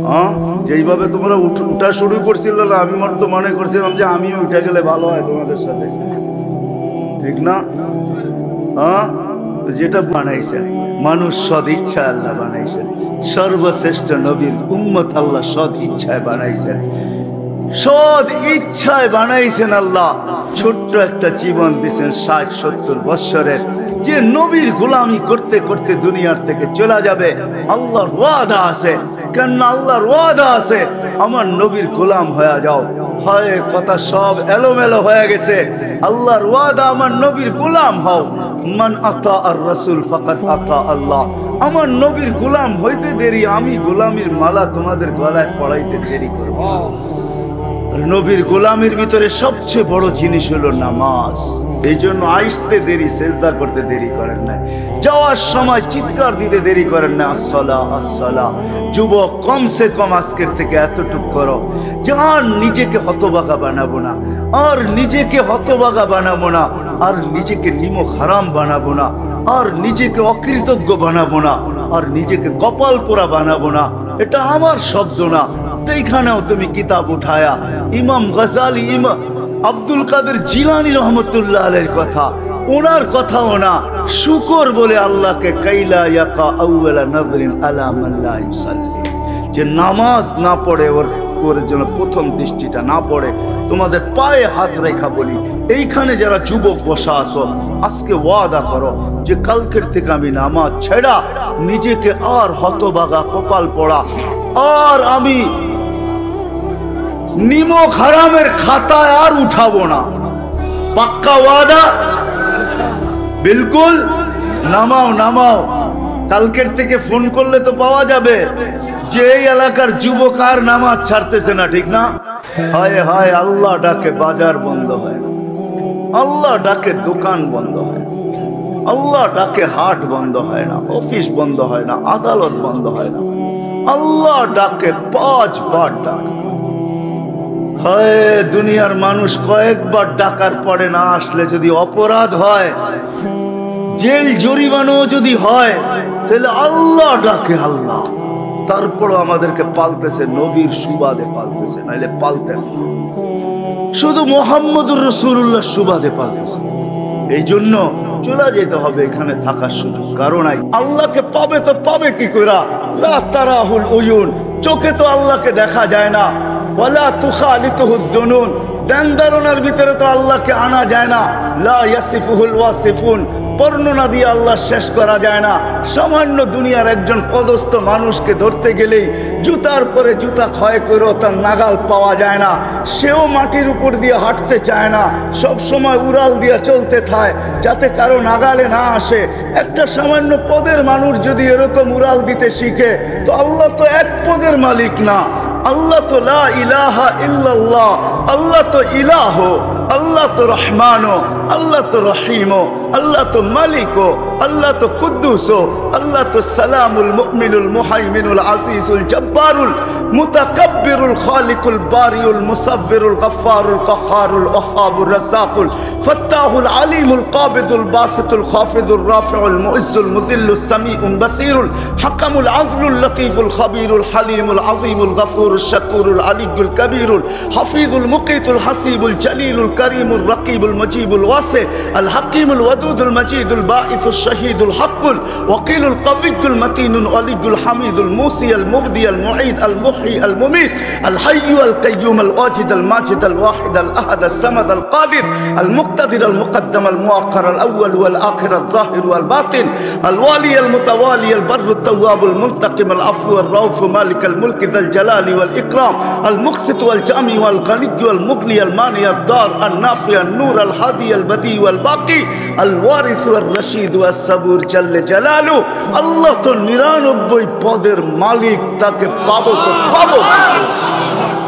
হ্যাঁ, যেইভাবে তোমরা উঠা শুরু করছিল না, আমি তো মনে করছিলাম যে আমিও উঠে গেলে ভালো হয় তোমাদের সাথে, ঠিক না? হ্যাঁ, যেটা বানাইছেন মানুষ সদ ইচ্ছা আল্লাহ বানাইছেন, সর্বশ্রেষ্ঠ নবীর উম্মত আল্লাহ সদ ইচ্ছায় বানাইছেন, সদ ইচ্ছায় বানাইছেন আল্লাহ। ছোট্ট একটা জীবন দিয়েছেন 60-70 বৎসরের, যে নবীর গোলামি করতে করতে দুনিয়ার থেকে চলে যাবে। আল্লাহর ওয়াদা আছে, কেন আল্লাহর ওয়াদা আছে, আমার নবীর গোলাম হয়ে যাও। হয় কথা সব এলোমেলো হয়ে গেছে। আল্লাহর ওয়াদা, আমার নবীর গোলাম হও। মান আতা আর রাসূল ফাকাদ আতা আল্লাহ, আমার নবীর গোলাম হইতে দেরি, আমি গোলামির মালা তোমাদের গলায় পড়াইতে দেরি করব। নবীর গোলামের ভিতরে সবচেয়ে বড় জিনিস হলো নামাজ। এই জন্য আসতে দেরি, সেজদা করতে দেরি করেন না, যাওয়ার সময় চিৎকার দিতে দেরি করেন না, আসসালাহ আসসালাহ। যুবক, কমসে কম আজকের থেকে এতটুক করো, যার নিজেকে হতভাগা বানাবো না, আর নিজেকে হতভাগা বানাবো না, আর নিজেকে নিমক হারাম বানাবো না, আর নিজেকে অকৃতজ্ঞ বানাবো না, আর নিজেকে কপাল পোড়া বানাবো না। এটা আমার শব্দ না। এইখানেও তুমি কিতাব উঠায়া ইমাম গজালি, ইমাম আব্দুল কাদের জিলানী রহমতুল্লাহ আলাইহির কথা, ওনার কথাও না, শুকর বলে আল্লাহকে, কাইলা ইয়াকা আউয়ালা নাযরিন আলা মান লা ইউসাল্লি, যে নামাজ না পড়ে ওর জন্য প্রথম দৃষ্টিটা না পড়ে। তোমাদের পায়ে হাত রেখা বলি, এইখানে যারা যুবক বসা আছো, আজকে ওয়াদা করো যে কালকের থেকে আমি নামাজ ছেড়া, নিজেকে আর হতভাগা কপাল পড়া, আর আমি নিমক হারামের খাতায় আর উঠাবো না, পাক্কা ওয়াদা? বিলকুল। নামাও নামাও, কালকের থেকে ফোন করলে তো পাওয়া যাবে যে এই এলাকার যুবক আর নামাজ ছাড়তেছে না, ঠিক না? হায় হায়, আল্লাহ ডাকে বাজার বন্ধ হয় না, আল্লাহ ডাকে দোকান বন্ধ হয় না, আল্লাহ ডাকে হাট বন্ধ হয় না, অফিস বন্ধ হয় না, আদালত বন্ধ হয় না, আল্লাহ ডাকে 5 বার ডাকে। হয় দুনিয়ার মানুষ কয়েকবার ডাকার পরে না আসলে যদি অপরাধ হয়, জেল জরিমানো যদি হয়, তাহলে আল্লাহ ডাকে আল্লাহ, তারপরও আমাদেরকে পালতেছে, নবীর সুবাদে পালতেছে, নাইলে পালতেন না। শুধু মুহাম্মদুর রাসূলুল্লাহ সুবাদে পালতেছে। এই জন্য চলে যেতে হবে, এখানে থাকার সুযোগ কারণ নাই। আল্লাহকে পাবে তো পাবে কি কইরা? লা তারাহুল উয়ুন, চোখে তো আল্লাহকে দেখা যায় না। ওয়ালা তুখালিতুহুদ দুনুন, ধ্যান ধারণার ভিতরে তো আল্লাহকে আনা যায় না। লা ইয়াসিফুহুল ওয়াসিফুন, বর্ণনা দিয়ে আল্লাহ শেষ করা যায় না। সামান্য দুনিয়ার একজন পদস্থ মানুষকে ধরতে গেলেই জুতার পরে জুতা ক্ষয় করেও তার নাগাল পাওয়া যায় না। সেও মাটির উপর দিয়ে হাঁটতে চায় না, সব সময় উড়াল দিয়ে চলতে থাকে যাতে কারো নাগালে না আসে। একটা সামান্য পদের মানুষ যদি এরকম উড়াল দিতে শিখে, তো আল্লাহ তো এক পদের মালিক না, আল্লাহ তো লা ইলাহা ইল্লাল্লাহ, আল্লাহ তো ইলাহ, আল্লাহ তো রহমান, আল্লাহ তো রহিম, আল্লাহ তো মালিক, আল্লাহ তো কুদ্দুস, আল্লাহ তো সালামুল মুমিনুল মুহাইমিনুল আজিজুল জব্বারুল মুতাকাব্বিরুল খালিকুল বারিউল মুসাব্বিরুল গফফারুল কাহ্হারুল ওয়াহ্হাবুর রাজ্জাকুল ফাত্তাহুল আলিমুল কাবিদুল বাসিতুল খাফিদুর রাফিউল মুইজ্জুল মুযিল্লুস সামিউল বাসিরুল হাকামুল আদলুল লতীফুল খাবীরুল হালিমুল আযীমুল গফুরুশ শাকুরুল আলিয়ুল কবীরুল হাফিজুল মুকিতুল হাসিবুল জলিলুল করিমুল রকিবুল মজিবুল ওয়াসি আল হাকিমুল ওয়াদুদুল মজিদুল বাঈসুশ শহীদুল হকুল ওয়াকিলুল কবিয়ুল মতিনুল আলিয়ুল হামিদুল মুসি আল মুবদি আল মুঈদ আল মুহয়ি আল মুমীত আল হাইয়্যু আল কাইয়্যুম আল ওয়াজিদ আল মাজিদ আল ওয়াহিদ আল আহাদ আল সামাদ আল কাদির আল মুক্তাদির আল মুকদ্দম আল মুআক্খার আল আউয়াল ওয়াল আখির আল যাহির ওয়াল বাতিন আল ওয়ালি আল মুতাওয়ালি আল বাররু আত তাওয়াব আল মুনতাকিম আল আফু আল রাউফ মালিক আল মুলক যাল জালালি ওয়াল ইকরাম আল মুকসিত ওয়াল জামি ওয়াল গানিয়্য আল মুগনি আল মানি আল দার আল নাফি আল নূর আল হাদি আল বদি ওয়াল বাকি আল ওয়ারিস ওয়াল রশিদ ওয়াস সাবুর জাল্লে জালালু। আল্লাহ তো 99 পদের মালিক, তাকে পাবো তো পাবো,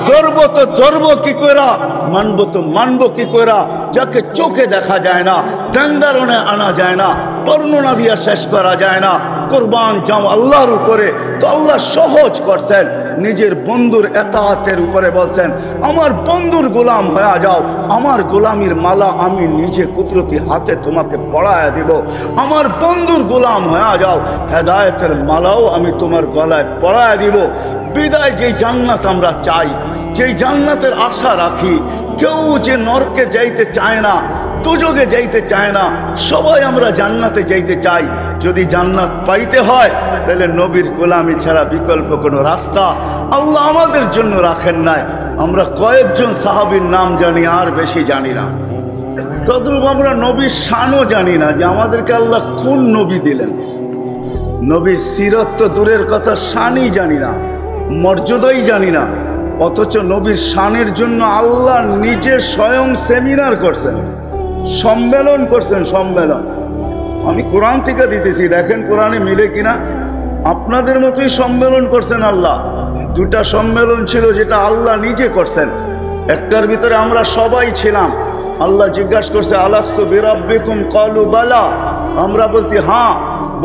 ধরবো তো ধরবো কি কইরা, মানবো তো মানবো কি কইরা? যাকে চোখে দেখা যায় না, ধ্যান ধারণে আনা যায় না, বর্ণনা দিয়া শেষ করা যায় না, কুরবান যাও আল্লাহর উপরে। তো আল্লাহ সহজ করছেন, নিজের বন্ধুর এতাআতের উপরে বলছেন, আমার বন্ধুর গোলাম হয়ে যাও, আমার গোলামির মালা আমি নিজে কুদরতি হাতে তোমাকে পড়ায়া দিব। আমার বন্ধুর গোলাম হয়ে যাও, হেদায়েতের মালাও আমি তোমার গলায় পড়ায়া দিব। বিদায় যেই জান্নাত আমরা চাই, যেই জান্নাতের আশা রাখি, কেউ যে নরকে যাইতে চায় না, দুজকে যাইতে চায় না, সবাই আমরা জান্নাতে যাইতে চাই। যদি জান্নাত পাইতে হয় তাহলে নবীর গোলামি ছাড়া বিকল্প কোনো রাস্তা আল্লাহ আমাদের জন্য রাখেন নাই। আমরা কয়েকজন সাহাবীর নাম জানি, আর বেশি জানি না। তদ্রূপ আমরা নবীর শানও জানি না, যে আমাদেরকে আল্লাহ কোন নবী দিলেন। নবীর সিরত তো দূরের কথা, শানই জানি না, মর্যাদাই জানি না। অথচ নবীর শানের জন্য আল্লাহ নিজে স্বয়ং সেমিনার করছেন, সম্মেলন করছেন, সম্মেলন। আমি কোরআন থেকে দিতেছি, দেখেন কোরআনে মিলে কিনা। আপনাদের মতোই সম্মেলন করছেন আল্লাহ। 2টা সম্মেলন ছিল যেটা আল্লাহ নিজে করছেন, একটার ভিতরে আমরা সবাই ছিলাম। আল্লাহ জিজ্ঞাসা করছে, আলাস্তু বিরাব্বিকুম ক্বালু বালা, আমরা বলছি হ্যাঁ।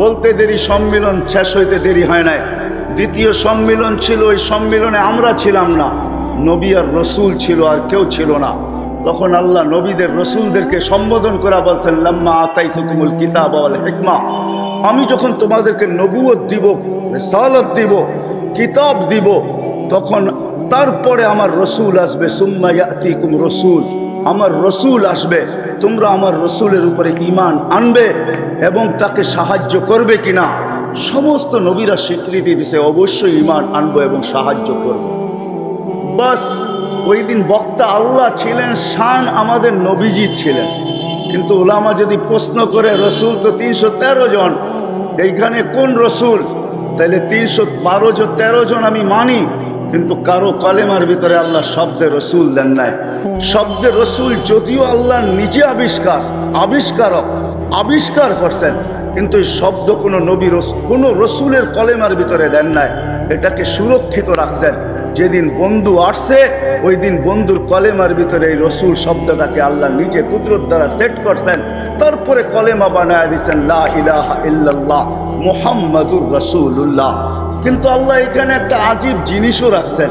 বলতে দেরি, সম্মেলন শেষ হইতে দেরি হয় নাই। দ্বিতীয় সম্মেলন ছিল, ওই সম্মেলনে আমরা ছিলাম না, নবী আর রসুল ছিল, আর কেউ ছিল না। তখন আল্লাহ নবীদের রসুলদেরকে সম্বোধন করে বলছেন, লাম্মা আতাইতুকুমুল কিতাব ওয়াল হিকমা, আমি যখন তোমাদেরকে নবুয়ত দিব, রিসালাত দিব, কিতাব দিব, তখন তারপরে আমার রসুল আসবে। সুম্মা ইয়াতিকুম রসুল, আমার রসুল আসবে, তোমরা আমার রসুলের উপরে ঈমান আনবে এবং তাকে সাহায্য করবে কিনা। সমস্ত নবীরা স্বীকৃতি দিছে, অবশ্যই ঈমান আনবো এবং সাহায্য করব। বাস ওই দিন বক্তা আল্লাহ ছিলেন, শান আমাদের নবীজি ছিলেন। কিন্তু ওলামা যদি প্রশ্ন করে, রসুল তো 313 জন, এইখানে কোন রসুল? তাহলে 313 জন আমি মানি, কিন্তু কারো কলেমার ভিতরে আল্লাহ শব্দে রসুল দেন নাই। শব্দে রসুল যদিও আল্লাহ নিজে আবিষ্কার করছেন, কিন্তু এই শব্দ কোনো নবী কোনো রসুলের কলেমার ভিতরে দেন নাই। এটাকে সুরক্ষিত রাখছেন। যেদিন বন্ধু আসছে ওই দিন বন্ধুর কলেমার ভিতরে এই রসুল শব্দটাকে আল্লাহ নিজে কুদরত দ্বারা সেট করছেন। তারপরে কলেমা বানায় দিয়েছেন লা ইলাহা ইল্লাল্লাহ মুহাম্মাদুর রাসূলুল্লাহ। কিন্তু আল্লাহ এখানে একটা আজীব জিনিসও রাখছেন।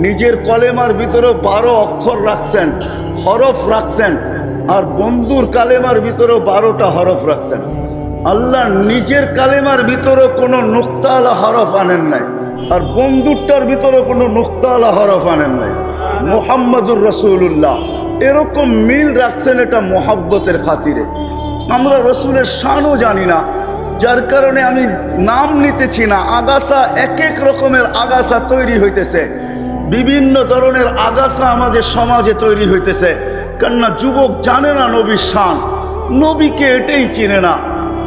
নিজের কলেমার ভিতরে 12 অক্ষর রাখছেন, হরফ রাখছেন, আর বন্ধুর কালেমার ভিতরেও 12টা হরফ রাখছেন। আল্লাহ নিজের কালেমার ভিতরে কোনো নুক্তাওয়ালা হরফ আনেন নাই, আর বন্ধুরটার ভিতরে কোনো নুক্তাওয়ালা হরফ আনেন নাই। মুহাম্মাদুর রাসূলুল্লাহ এরকম মিল রাখছেন, এটা মোহাব্বতের খাতিরে। আমরা রসুলের শানও জানি না, যার কারণে আমি নাম নিতেছি না। আগাছা এক এক রকমের আগাছা তৈরি হইতেছে, বিভিন্ন ধরনের আগাছা আমাদের সমাজে তৈরি হইতেছে। কেননা যুবক জানে না নবীর শান, নবীকে এটাই চিনে না।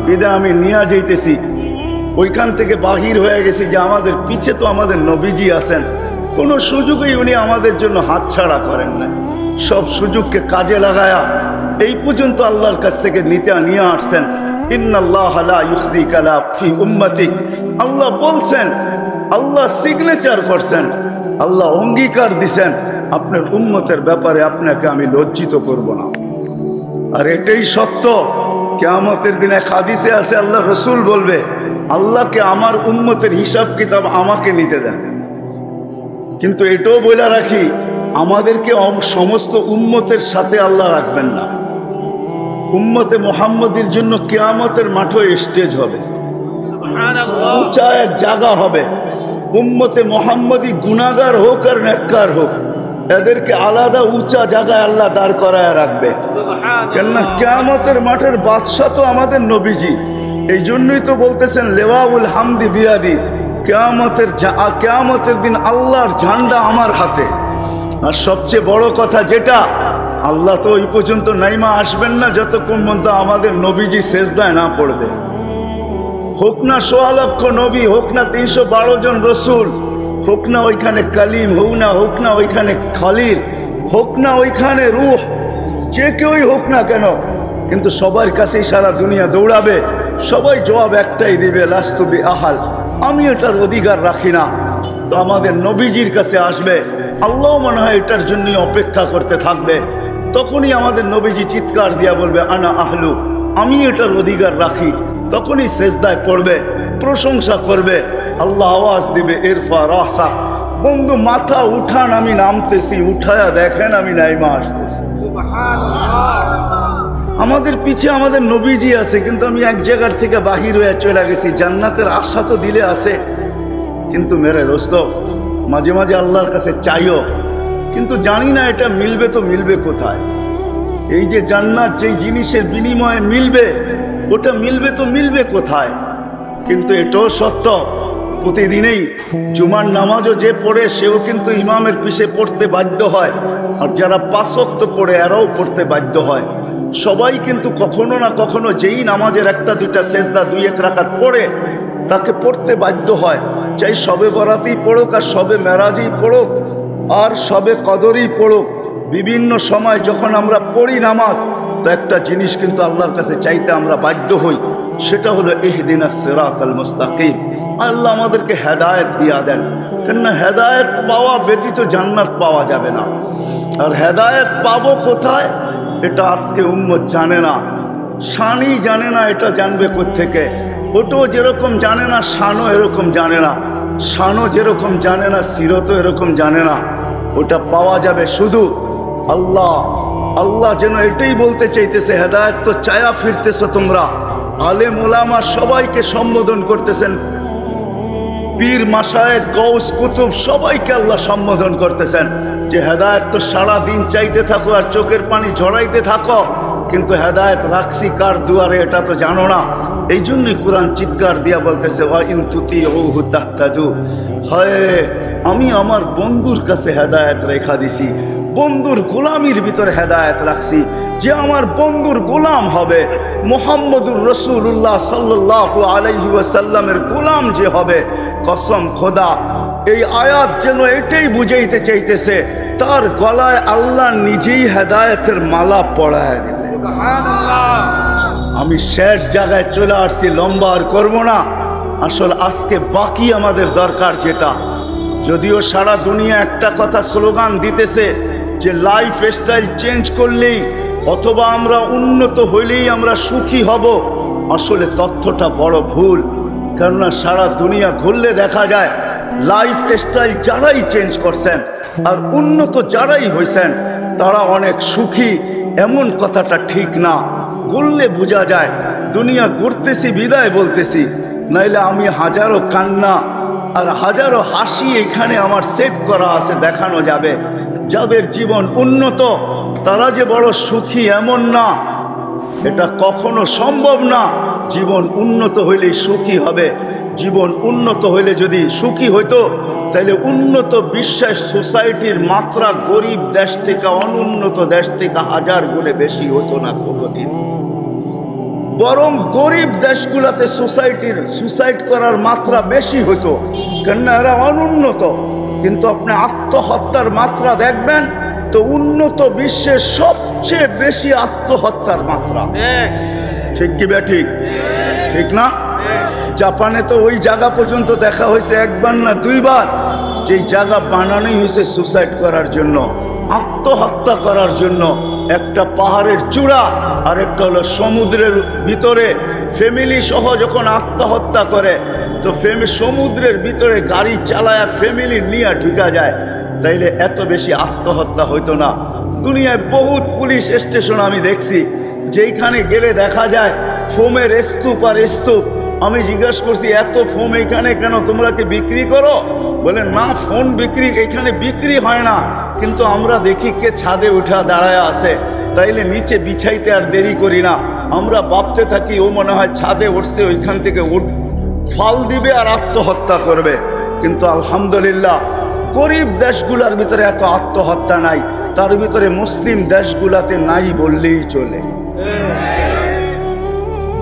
বিদায় আমি নিয়ে যাইতেছি, ওইখান থেকে বাহির হয়ে গেছি যে আমাদের পিছে তো আমাদের নবীজি আছেন। কোনো সুযোগই উনি আমাদের জন্য হাতছাড়া করেন না। সব সুযোগকে কাজে লাগায়া এই পর্যন্ত আল্লাহর কাছ থেকে নিয়ে আসছেন। ইন্নাল্লাহা লা ইউখজিকা লা ফি উম্মতিক। আল্লাহ বলছেন, আল্লাহ সিগনেচার করছেন, আল্লাহ অঙ্গীকার দিছেন, আপনার উম্মতের ব্যাপারে আপনাকে আমি লজ্জিত করব না। আর এটাই সত্য। কিয়ামতের দিনে হাদিসে আছে, আল্লাহ রসুল বলবে আল্লাহকে আমার উম্মতের হিসাব কিতাব আমাকে নিতে দেন। কিন্তু এটাও বলে রাখি, আমাদেরকে সমস্ত উম্মতের সাথে আল্লাহ রাখবেন না। উম্মতে মুহাম্মদীর জন্য কিয়ামতের মাঠে স্টেজ হবে, উঁচা এক জায়গা হবে। উম্মতে মুহাম্মদী গুনাহগার হোক আর নেককার হোক, এদেরকে আলাদা উঁচা জায়গায় আল্লাহ দাঁড় করায় রাখবে। কেননা কিয়ামতের মাঠের বাদশা তো আমাদের নবীজি। এই জন্যই তো বলতেছেন লেওয়াউল হামদি বিয়াদি, কিয়ামতের দিন আল্লাহর ঝান্ডা আমার হাতে। আর সবচেয়ে বড় কথা যেটা, আল্লাহ তো ওই পর্যন্ত নাইমা আসবেন না যতক্ষণ পর্যন্ত আমাদের নবীজি সেজদায় না পড়বে। হোক না ১৬ লক্ষ নবী, হোক না ৩১২ জন রসুল, হোক না ওইখানে কালিম, হোক না ওইখানে খালিল, হোক না ওইখানে রূহ, যে কেউই হোক না কেন, কিন্তু সবার কাছেই সারা দুনিয়া দৌড়াবে। সবাই জবাব একটাই দিবে, লাস্তু বি আহাল, আমি এটার অধিকার রাখি না। তো আমাদের নবীজির কাছে আসবে, আল্লাহ মনে হয় এটার জন্যই অপেক্ষা করতে থাকবে। তখনই আমাদের নবীজি চিৎকার দিয়া বলবে আনা আহলু, আমি এটার অধিকার রাখি। তখনই সেজদায় পড়বে, প্রশংসা করবে। আল্লাহ আওয়াজ দিবে ইরফা রাসাক, বন্ধু মাথা উঠান, আমি নামতেছি, উঠায়া দেখেন আমি নাইমা আসতেছি। আমাদের পিছে আমাদের নবীজি আছে, কিন্তু আমি এক জায়গার থেকে বাহির হয়ে চলে গেছি। জান্নাতের আশা তো দিলে আছে, কিন্তু মেরে দোস্ত মাঝে মাঝে আল্লাহর কাছে চাইও, কিন্তু জানি না এটা মিলবে তো মিলবে কোথায়। এই যে জান্নাত যেই জিনিসের বিনিময়ে মিলবে, ওটা মিলবে তো মিলবে কোথায়। কিন্তু এটাও সত্য, প্রতিদিনেই জুমার নামাজও যে পড়ে সেও কিন্তু ইমামের পিছে পড়তে বাধ্য হয়। আর যারা ৫ ওয়াক্ত পড়ে এরাও পড়তে বাধ্য হয়। সবাই কিন্তু কখনো না কখনো যেই নামাজের একটা দুইটা সেজদা ২-১ রাকাত পড়ে তাকে পড়তে বাধ্য হয়। চাই সবে বরাতেই পড়ুক, আর সবে মেরাজই পড়ুক, আর সবে কদরই পড়ুক, বিভিন্ন সময় যখন আমরা পড়ি নামাজ, তো একটা জিনিস কিন্তু আল্লাহর কাছে চাইতে আমরা বাধ্য হই, সেটা হলো ইহদিনাস সিরাতাল মুস্তাকিম। আল্লাহ আমাদেরকে হেদায়েত দিয়া দেন। কেননা হেদায়েত পাওয়া ব্যতীত জান্নাত পাওয়া যাবে না। আর হেদায়েত পাবো কোথায়, এটা আজকে উম্মত জানে না। শানই জানে না, এটা জানবে কোত্থেকে। ওটাও যেরকম জানে না, শানও এরকম জানে না। শানও যেরকম জানে না, সিরতও এরকম জানে না। ওটা পাওয়া যাবে শুধু আল্লাহ। আল্লাহ যেন এটাই বলতে চাইতেছে, হেদায়েত তো চায়া ফিরতেছো তোমরা। আলেম ওলামা সবাইকে সম্বোধন করতেছেন, পীর মাশায়েখ গৌস কুতুব সবাইকে আল্লাহ সম্বোধন করতেছেন যে হেদায়েত তো সারাদিন চাইতে থাকো আর চোখের পানি ঝরাইতে থাকো, কিন্তু হেদায়েত রাখছি কার দুয়ারে এটা তো জানো না। এই জন্যই কোরআন চিৎকার দিয়া বলতেছে ওয়া ইন তুতিউহু তাহতাদু, হয় আমি আমার বন্ধুর কাছে হেদায়েত রেখা দিছি, বন্ধুর গোলামির ভিতরে হেদায়েত রাখছি। যে আমার বন্ধুর গোলাম হবে, মুহাম্মদুর রাসূলুল্লাহ সাল্লাল্লাহু আলাইহি ওয়াসাল্লামের গোলাম যে হবে, কসম খোদা এই আয়াত যেন এটাই বুঝাইতে চাইতেছে তার গলায় আল্লাহ নিজেই হেদায়েতের মালা পড়ায় দিবে। আমি শেষ জায়গায় চলে আসছি, লম্বা আর করবো না। আসলে আজকে বাকি আমাদের দরকার যেটা, যদিও সারা দুনিয়া একটা কথা স্লোগান দিতেছে যে লাইফ স্টাইল চেঞ্জ করলেই অথবা আমরা উন্নত হইলেই আমরা সুখী হব, আসলে তথ্যটা বড় ভুল। কেননা সারা দুনিয়া ঘুরলে দেখা যায় লাইফ স্টাইল যারাই চেঞ্জ করছেন আর উন্নত যারাই হয়েছেন তারা অনেক সুখী, এমন কথাটা ঠিক না। ঘুরলে বোঝা যায়। দুনিয়া ঘুরতেছি বিদায় বলতেছি, নাইলে আমি হাজারো কান্না আর হাজারো হাসি এখানে আমার সেভ করা আছে, দেখানো যাবে। যাদের জীবন উন্নত তারা যে বড় সুখী এমন না, এটা কখনো সম্ভব না। জীবন উন্নত হইলেই সুখী হবে। জীবন উন্নত হইলে যদি সুখী হইতো তাহলে উন্নত বিশ্বের সোসাইটির মাত্রা গরিব দেশ থেকে অনুন্নত দেশ থেকে 1000 গুণে বেশি হতো না কোনোদিন। বরং গরিব দেশগুলোতে সুসাইড করার মাত্রা বেশি হতো, কেননা এরা অনুন্নত। কিন্তু আপনি আত্মহত্যার মাত্রা দেখবেন তো উন্নত বিশ্বের সবচেয়ে বেশি আত্মহত্যার মাত্রা। ঠিক কি ঠিক? ঠিক না? জাপানে তো ওই জায়গা পর্যন্ত দেখা হয়েছে একবার না দুইবার, যেই জায়গা বানানোই হয়েছে সুসাইড করার জন্য, আত্মহত্যা করার জন্য। একটা পাহাড়ের চূড়া আর একটা হলো সমুদ্রের ভিতরে। ফ্যামিলি সহ যখন আত্মহত্যা করে তো সমুদ্রের ভিতরে গাড়ি চালায় ফ্যামিলি নিয়ে ঢুকা যায়, তাইলে এত বেশি আত্মহত্যা হইতো না। দুনিয়ায় বহুত পুলিশ স্টেশন আমি দেখছি যেইখানে গেলে দেখা যায় ফোমের স্তূপ আর স্তূপ। আমি জিজ্ঞাসা করছি এত ফোম এখানে কেন, তোমরা কি বিক্রি করো? বলে না, ফোন বিক্রি এখানে বিক্রি হয় না, কিন্তু আমরা দেখি কে ছাদে উঠা দাঁড়ায় আছে, তাইলে নিচে বিছাইতে আর দেরি করি না। আমরা ভাবতে থাকি ও মনে হয় ছাদে উঠছে, ওইখান থেকে ফাল দিবে আর আত্মহত্যা করবে। কিন্তু আলহামদুলিল্লাহ গরিব দেশগুলোর ভিতরে এত আত্মহত্যা নাই, তার ভিতরে মুসলিম দেশগুলাতে নাই বললেই চলে।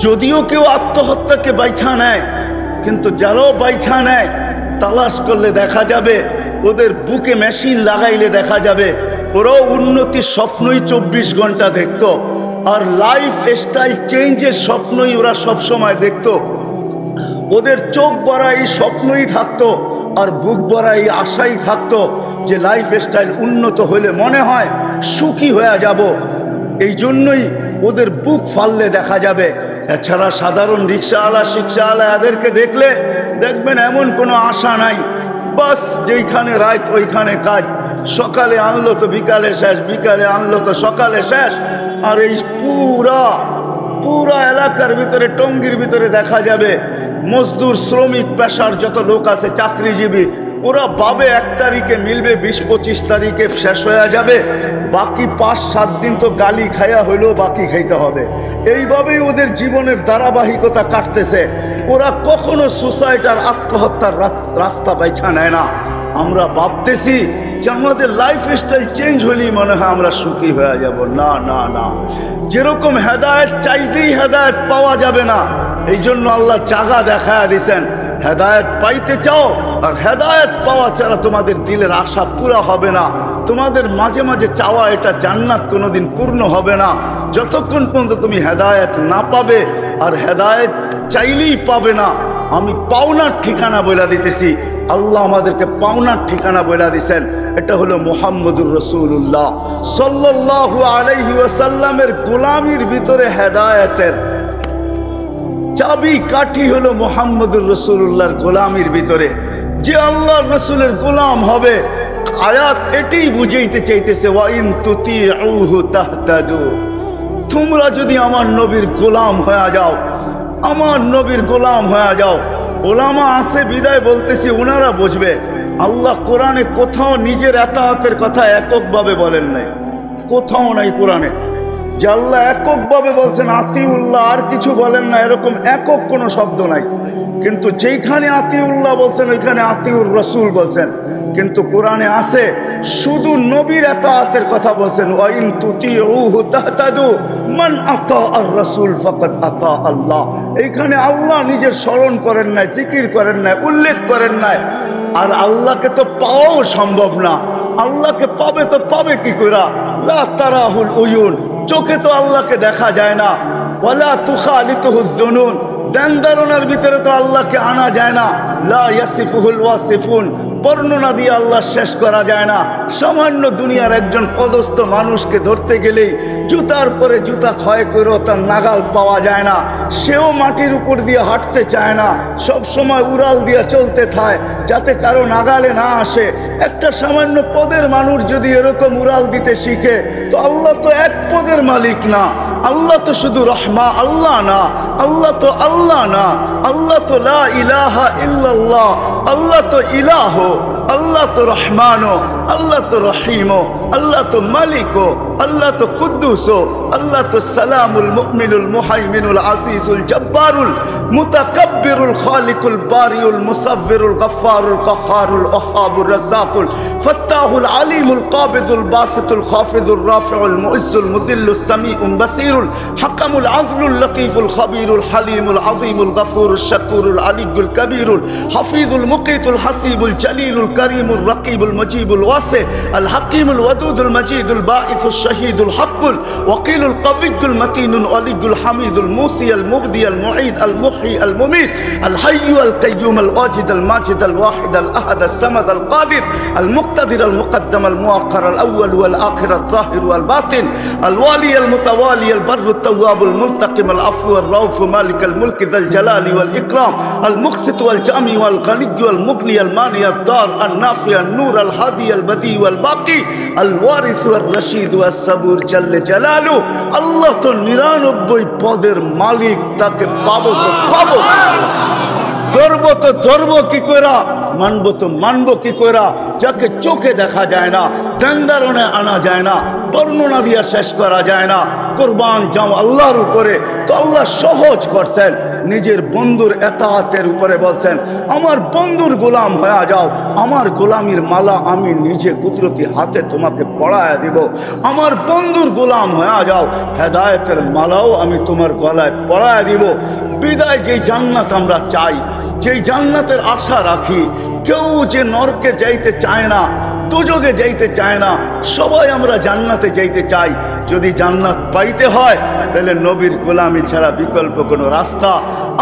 যদিও কেউ আত্মহত্যাকে বাইছা নেয়, কিন্তু যারাও বাইছা নেয় তালাশ করলে দেখা যাবে ওদের বুকে মেশিন লাগাইলে দেখা যাবে ওরাও উন্নতির স্বপ্নই 24 ঘন্টা দেখতো, আর লাইফ স্টাইল চেঞ্জের স্বপ্নই ওরা সবসময় দেখতো। ওদের চোখ ভরা এই স্বপ্নই থাকতো আর বুক ভরা এই আশাই থাকতো যে লাইফ স্টাইল উন্নত হলে মনে হয় সুখী হয়ে যাব। এই জন্যই ওদের বুক ফাললে দেখা যাবে। এছাড়া সাধারণ রিক্সাওয়ালা শিক্ষাওয়ালা এদেরকে দেখলে দেখবেন এমন কোনো আশা নাই, বাস যেইখানে রাত ওইখানে কাজ। সকালে আনলো তো বিকালে শেষ, বিকালে আনলো তো সকালে শেষ। আর এই পুরা এলাকার ভিতরে টঙ্গীর ভিতরে দেখা যাবে মজদুর শ্রমিক পেশার যত লোক আছে চাকরিজীবী, ওরা ভাবে 1 তারিখে মিলবে, 20-25 তারিখে শেষ হয়ে যাবে, বাকি 5-7 দিন তো গালি খাইয়া হইলেও বাকি খাইতে হবে। এইভাবেই ওদের জীবনের ধারাবাহিকতা কাটতেছে। ওরা কখনো সুসাইড আর আত্মহত্যার রাস্তা বাইছা নেয় না। আমরা ভাবতেছি যে আমাদের লাইফ স্টাইল চেঞ্জ হলেই মনে হয় আমরা সুখী হয়ে যাব। না না না, যেরকম হেদায়েত চাইতেই হেদায়েত পাওয়া যাবে না। এই জন্য আল্লাহ জায়গা দেখায়া দিছেন, হেদায়েত পাইতে চাও আর হেদায়েত পাওয়া ছাড়া তোমাদের দিলের আশা পুরা হবে না। তোমাদের মাঝে মাঝে চাওয়া এটা জান্নাত কোনোদিন পূর্ণ হবে না যতক্ষণ পর্যন্ত তুমি হেদায়েত না পাবে, আর হেদায়েত চাইলেই পাবে না। আমি পাওনার ঠিকানা বলে দিতেছি, আল্লাহ আমাদেরকে পাওনার ঠিকানা বলে দিছেন। এটা হলো মুহাম্মদুর রাসূলুল্লাহ সাল্লাল্লাহু আলাইহি ওয়াসাল্লামের গোলামির ভিতরে হেদায়েতের চাবি কাঠি হলো মুহাম্মদুর রাসূলুল্লাহর গোলামির ভিতরে। যে আল্লাহর রাসূলের গোলাম হবে, আয়াত এটাই বুঝাইতে চাইতেছে, ওয়া ইন তুতিউহু তাহতাদু। তোমরা যদি আমার নবীর গোলাম হয়ে যাও, আমার নবীর গোলাম হয়ে যাও। ওলামা আছে বিদায় বলতেছি, ওনারা বুঝবে। আল্লাহ কোরআনে কোথাও নিজের এতাআতের কথা এককভাবে বলেন নাই, কোথাও নাই কোরআনে যে আল্লাহ এককভাবে বলছেন আতিউল্লাহ, আর কিছু বলেন না, এরকম একক কোনো শব্দ নাই। কিন্তু যেইখানে আতিউল্লাহ বলছেন ওইখানে আতিউর রাসূল বলছেন। কিন্তু কোরআনে আছে শুধু নবীর এতাআতের কথা বলছেন, ওয়া ইন তুতিউহু তাহতাদু মান আতা আর রাসূল ফাকাদ আতা আল্লাহ। এইখানে আল্লাহ নিজের স্মরণ করেন নাই, জিকির করেন নাই, উল্লেখ করেন নাই। আর আল্লাহকে তো পাওয়াও সম্ভব না। আল্লাহকে পাবে তো পাবে কি করে? লা তারাহুল উয়ুন, চোখে তো আল্লাহকে দেখা যায় না। ওয়ালা তুখালিতুহুদ দুনুন, ধ্যান ধারণার ভিতরে তো আল্লাহকে আনা যায় না। লা ইয়াসিফুহুল ওয়াসিফুন, বর্ণনা দিয়ে আল্লাহ শেষ করা যায় না। সামান্য দুনিয়ার একজন পদস্থ মানুষকে ধরতে গেলেই জুতার পরে জুতা ক্ষয় করেও তার নাগাল পাওয়া যায় না। সেও মাটির উপর দিয়ে হাঁটতে চায় না, সব সময় উড়াল দিয়ে চলতে থাকে যাতে কারো নাগালে না আসে। একটা সামান্য পদের মানুষ যদি এরকম উড়াল দিতে শিখে, তো আল্লাহ তো এক পদের মালিক না। আল্লাহ তো শুধু রহমা আল্লাহ না, আল্লাহ তো আল্লাহ না, আল্লাহ তো লা ইলাহা ইল্লাল্লাহ, আল্লাহ তো ইলাহ, আল্লাহ তো রহমানো, আল্লাহ তো রহিমো, আল্লাহ তো মালিকো, আল্লাহ তো কুদ্দুসো, আল্লাহ তো সালামুল মুমিনুল মুহাইমিনুল আজিজুল জব্বারুল মুতাকাব্বিরুল খালিকুল বারিউল মুসাవ్বিরুল গফফারুল কাহ্হারুল ওয়াহ্হাবুর রাজ্জাকুল ফাত্তাহুল আলিমুল কাবিদুল বাসিতুল খাফিজুর রাফিউল মুইজ্জুল মুদিল্লুস সামিউল বাসিরুল হাকামুল আদলুল লতীফুল খাবীরুল হালিমুল আযীমুল গফুরুশ শাকুরুল আলিয়্যুল কবীরুল হাফিজুল মুকিতুল হাসিবুল জলিলুল করিমুল রকিবুল মুজিবুল ওয়াসি আল হাকিমুল ওয়াদুদুল মজিদুল বাঈসুশ শহীদুল হকুল ওয়াকিলুল কবিয়্যুল মতিনুল ওয়ালিয়্যুল হামিদুল মুসি আল মুবদি আল মুঈদ আল মুহয়ি আল মুমীত আল হাইয়্যু আল কাইয়্যুম আল ওয়াজিদ আল মাজিদ আল ওয়াহিদ আল আহাদ আল সামাদ আল কাদির আল মুক্তাদির আল মুকদ্দম আল মুআক্খার আল আউয়াল ওয়াল আখির আল যাহির ওয়াল বাতিন আল ওয়ালি আল মুতাওয়ালি আল বরর আল তাওয়াব আল মুনতাকিম আল আফু আল রাউফ মালিক আল মুলক যাল জালালি ওয়াল ইকরাম আল মুকসিত ওয়াল জামি ওয়াল গনিয়্য ওয়াল মুগনি আল মানি আল দার আল নাফি আল নূর আল হাদি আল বদি ওয়াল বাকি আল ওয়ারিস ওয়াল রশিদ ওয়াস সাবুর জাল্লে জালালু। আল্লাহ তো 99 পদের মালিক, তাকে পাবো তো পাবো, ধরবো তো ধরবো কি কইরা, মানবো তো মানবো কি কইরা? যাকে চোখে দেখা যায় না, ধ্যান ধারণে আনা যায় না, বর্ণনা দিয়া শেষ করা যায় না। কুরবান যাও আল্লাহর উপরে, তো আল্লাহ সহজ করছেন। নিজের বন্ধুর এতাআতের উপরে বলছেন, আমার বন্ধুর গোলাম হয়ে যাও, আমার গোলামির মালা আমি নিজে কুদরতি হাতে তোমাকে পড়ায় দিব। আমার বন্ধুর গোলাম হয়ে যাও, হেদায়েতের মালাও আমি তোমার গলায় পড়ায় দিব। বিদায় যেই জান্নাত আমরা চাই, যেই জান্নাতের আশা রাখি, কেউ যে নরকে যাইতে চায় না, দুজকে যাইতে চায় না, সবাই আমরা জান্নাতে যাইতে চাই। যদি জান্নাত পাইতে হয় তাহলে নবীর গোলামি ছাড়া বিকল্প কোনো রাস্তা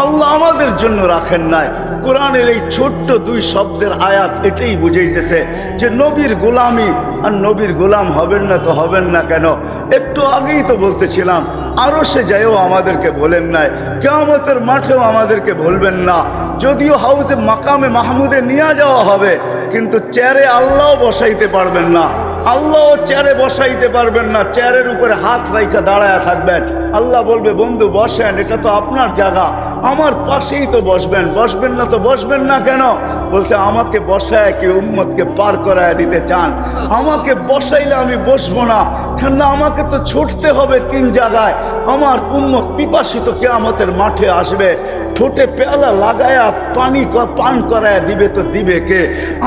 আল্লাহ আমাদের জন্য রাখেন নাই। কোরআনের এই ছোট্ট 2 শব্দের আয়াত এটাই বুঝাইতেছে যে নবীর গোলামি, আর নবীর গোলাম হবেন না তো হবেন না কেন? একটু আগেই তো বলতেছিলাম, আরো সে যাইও আমাদেরকে বলেন নাই, কিয়ামতের মাঠেও আমাদেরকে বলবেন না। যদিও হাউজে মাকামে মাহমুদে নিয়ে যাওয়া হবে, কিন্তু চেয়ারে আল্লাহ বসাইতে পারবেন না, আল্লাহ চেয়ারে বসাইতে পারবেন না। চেয়ারের উপরে হাত রাইখা দাঁড়ায় থাকবেন। আল্লাহ বলবে, বন্ধু বসেন, এটা তো আপনার জায়গা, আমার পাশেই তো বসবেন, বসবেন না তো বসবেন না কেন? বলছে, আমাকে বসায় কি উম্মতকে পার করায় দিতে চান? আমাকে বসাইলে আমি বসবো না, কেন আমাকে তো ছুটতে হবে 3 জায়গায়। আমার উম্মত পিপাসিত কিয়ামতের মাঠে আসবে, ঠোঁটে পেয়ালা লাগায়া পানি পান করায় দিবে, তো দিবে কে?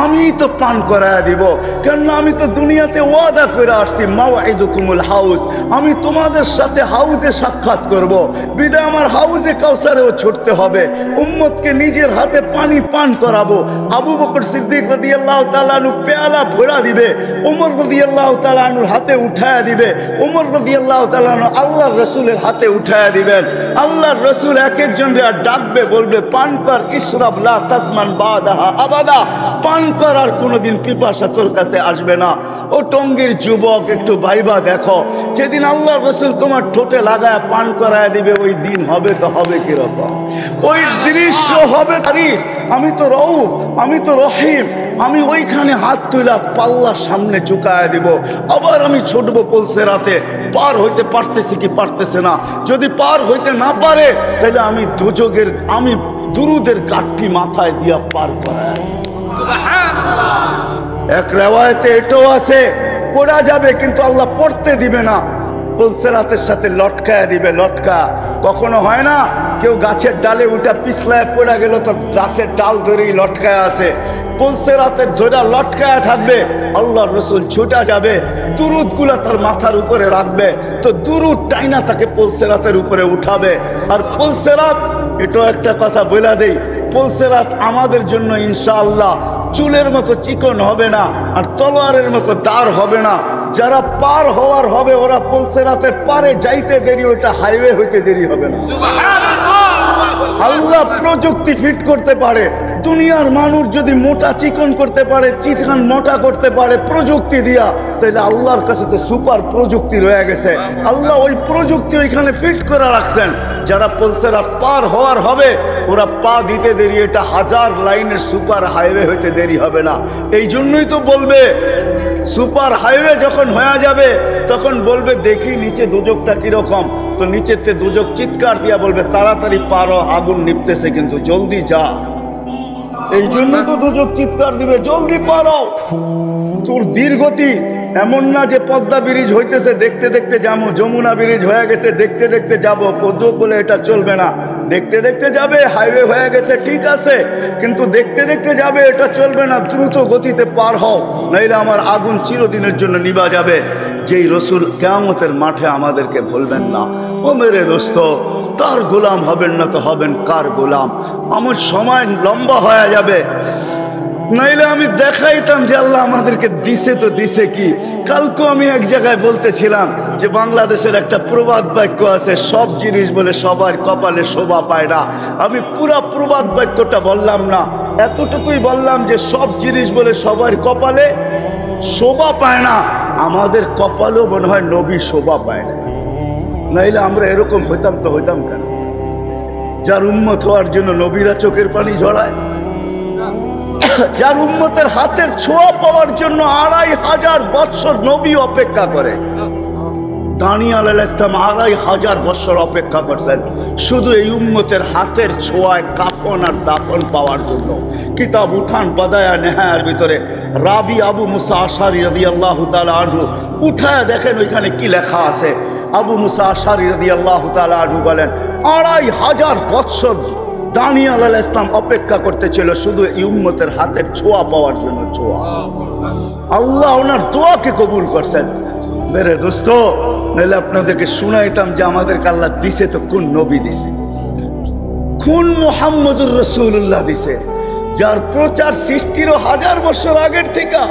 আমিই তো পান করায় দিব, কেন আমি তো দুনিয়াতে ওয়াদা করে আসছি, মাওয়াইদুকুমুল হাউজ, আমি তোমাদের সাথে হাউজে সাক্ষাৎ করব। বিদায় আমার হাউজে কাউসারেও ছুটতে হবে, উম্মতকে নিজের হাতে পানি পান করাবো। আবু বকর সিদ্দিক রাদিয়াল্লাহু তাআলা আনহু পেয়ালা ভরা দিবে, ওমর রাদিয়াল্লাহু তাআলা আনহুর হাতে উঠায়া দিবে, ওমর রাদিয়াল্লাহু তাআলা আনহু আল্লাহর রাসূলের হাতে উঠায়া দিবেন। আল্লাহর রাসূল এক একজনকে ডাকবে, বলবে, পান কর, ইশরাব লা তাসমান বাদাহা আবাদা, পান কর, আর কোনোদিন পিপাসা তোর কাছে আসবে না। ও টঙ্গীর যুবক, একটু ভাইবা দেখো, যেদিন আল্লাহর রাসূল তোমার ঠোঁটে লাগায় পান করায় দিবে, ওই দিন হবে তো হবে কিরকম? ওই দৃশ্য হবে তারিস। আমি তো রউফ, আমি তো রহিম, আমি ওইখানে হাত তুলা পাল্লা সামনে ঝুঁকায় দিব। আবার আমি ছুটবো পুলসিরাতে, পার হইতে পারতেছি কি পারতেছে না। যদি পার হইতে না পারে, তাহলে আমি দুজকের, আমি দুরুদের কাঠি মাথায় দিয়া পার করায়। এক রেওয়ায়েতে এটাও আছে, পড়া যাবে কিন্তু আল্লাহ পড়তে দিবে না, পুলসিরাতের সাথে লটকায় দিবে। লটকা কখনো হয় না, কেউ গাছের ডালে উঠা পিছলায় পড়া গেল, তো গাছের ডাল ধরেই লটকায় আছে, পুলসিরাতের ধরে লটকায় থাকবে। আল্লাহর রাসূল ছুটা যাবে, দুরুদগুলা তার মাথার উপরে রাখবে, তো দুরুদ টাইনা তাকে পুলসিরাতের উপরে উঠাবে। আর পুলসিরাত, এটাও একটা কথা বলে দেই, পুলসিরাত আমাদের জন্য ইনশাআল্লাহ চুলের মতো চিকন হবে না, আর তলোয়ারের মতো দাঁড় হবে না। যারা পার হওয়ার হবে ওরা পুলসিরাতের পারে যাইতে দেরি, ওইটা হাইওয়ে হইতে দেরি হবে না। আল্লাহ প্রযুক্তি ফিট করতে পারে। দুনিয়ার মানুষ যদি মোটা চিকন করতে পারে, চিকন মোটা করতে পারে প্রযুক্তি দিয়া, তাহলে আল্লাহর কাছে তো সুপার প্রযুক্তি রয়ে গেছে। আল্লাহ ওই প্রযুক্তি ওইখানে ফিট করে রাখছেন। যারা পুলসিরাত পার হওয়ার হবে ওরা পা দিতে দেরি, এটা 1000 লাইনের সুপার হাইওয়ে হইতে দেরি হবে না। এই জন্যই তো বলবে সুপার হাইওয়ে যখন হয়ে যাবে তখন বলবে দেখি নিচে দুজকটা কিরকম। তো নিচের তে দুজক চিৎকার দিয়া বলবে তাড়াতাড়ি পারো, আগুন নিপতেছে কিন্তু জলদি যা। এই জন্য তো দুজক চিৎকার দিবে জলদি পারো। তোর দীর্ঘতি এমন না যে পদ্মা ব্রিজ হইতেছে দেখতে দেখতে যাবো, যমুনা ব্রিজ হয়ে গেছে দেখতে দেখতে যাবো, পদ্মা বলে এটা চলবে না। দেখতে দেখতে যাবে, হাইওয়ে হয়ে গেছে ঠিক আছে, কিন্তু দেখতে দেখতে যাবে এটা চলবে না। দ্রুত গতিতে পার হও, নাইলে আমার আগুন চিরদিনের জন্য নিভা যাবে। যেই রসুল কিয়ামতের মাঠে আমাদেরকে ভুলবেন না। ও মেরে দোস্ত, তার গোলাম হবেন না তো হবেন কার গোলাম? আমার সময় লম্বা হয়ে যাবে, নাইলে আমি দেখাইতাম যে আল্লাহ আমাদেরকে দিছে তো দিছে কি। কালকে আমি এক জায়গায় বলতেছিলাম যে বাংলাদেশের একটা প্রবাদ বাক্য আছে, সব জিনিস বলে সবার কপালে শোভা পায় না। আমি পুরা প্রবাদ বাক্যটা বললাম না, এতটুকুই বললাম যে সব জিনিস বলে সবার কপালে শোভা পায় না। আমাদের কপালেও মনে হয় নবী শোভা পায় না, নাইলে আমরা এরকম হইতাম তো হইতাম কেন? যার উম্মত হওয়ার জন্য নবীরা চোখের পানি ঝরায়, যার উম্মতের হাতের ছোঁয়া পাওয়ার জন্য 2500 বছর নবী অপেক্ষা করে। দানিয়েল আলাইহিস সালাম 2500 বছর অপেক্ষা করছেন শুধু এই উম্মতের হাতের ছোঁয়ায় কাফন আর দাফন পাওয়ার জন্য। কিতাব উঠান বাদায়া নেহায়ার ভিতরে রাবি আবু মুসা আশারি রাদিয়াল্লাহু তাআলা আনহু উঠায় দেখেন ওইখানে কি লেখা আছে। আবু মুসা আশারি রাদিয়াল্লাহু তাআলা আনহু বলেন 2500 বছর দানিয়েল আলাইহিস সালাম অপেক্ষা করতেছিল শুধু এই উম্মতের হাতের ছোঁয়া পাওয়ার জন্য। ছোঁয়া, আল্লাহ ওনার দোয়াকে কবুল করছেন। মেরে দোস্ত, নাহলে আপনাদেরকে শুনাইতাম যে আমাদেরকে আল্লাহ দিছে তো কোন নবী দিছে, কোন মুহাম্মদুর রাসূলুল্লাহ দিছে, যার প্রচার সৃষ্টির 1000 বছর আগের থেকে।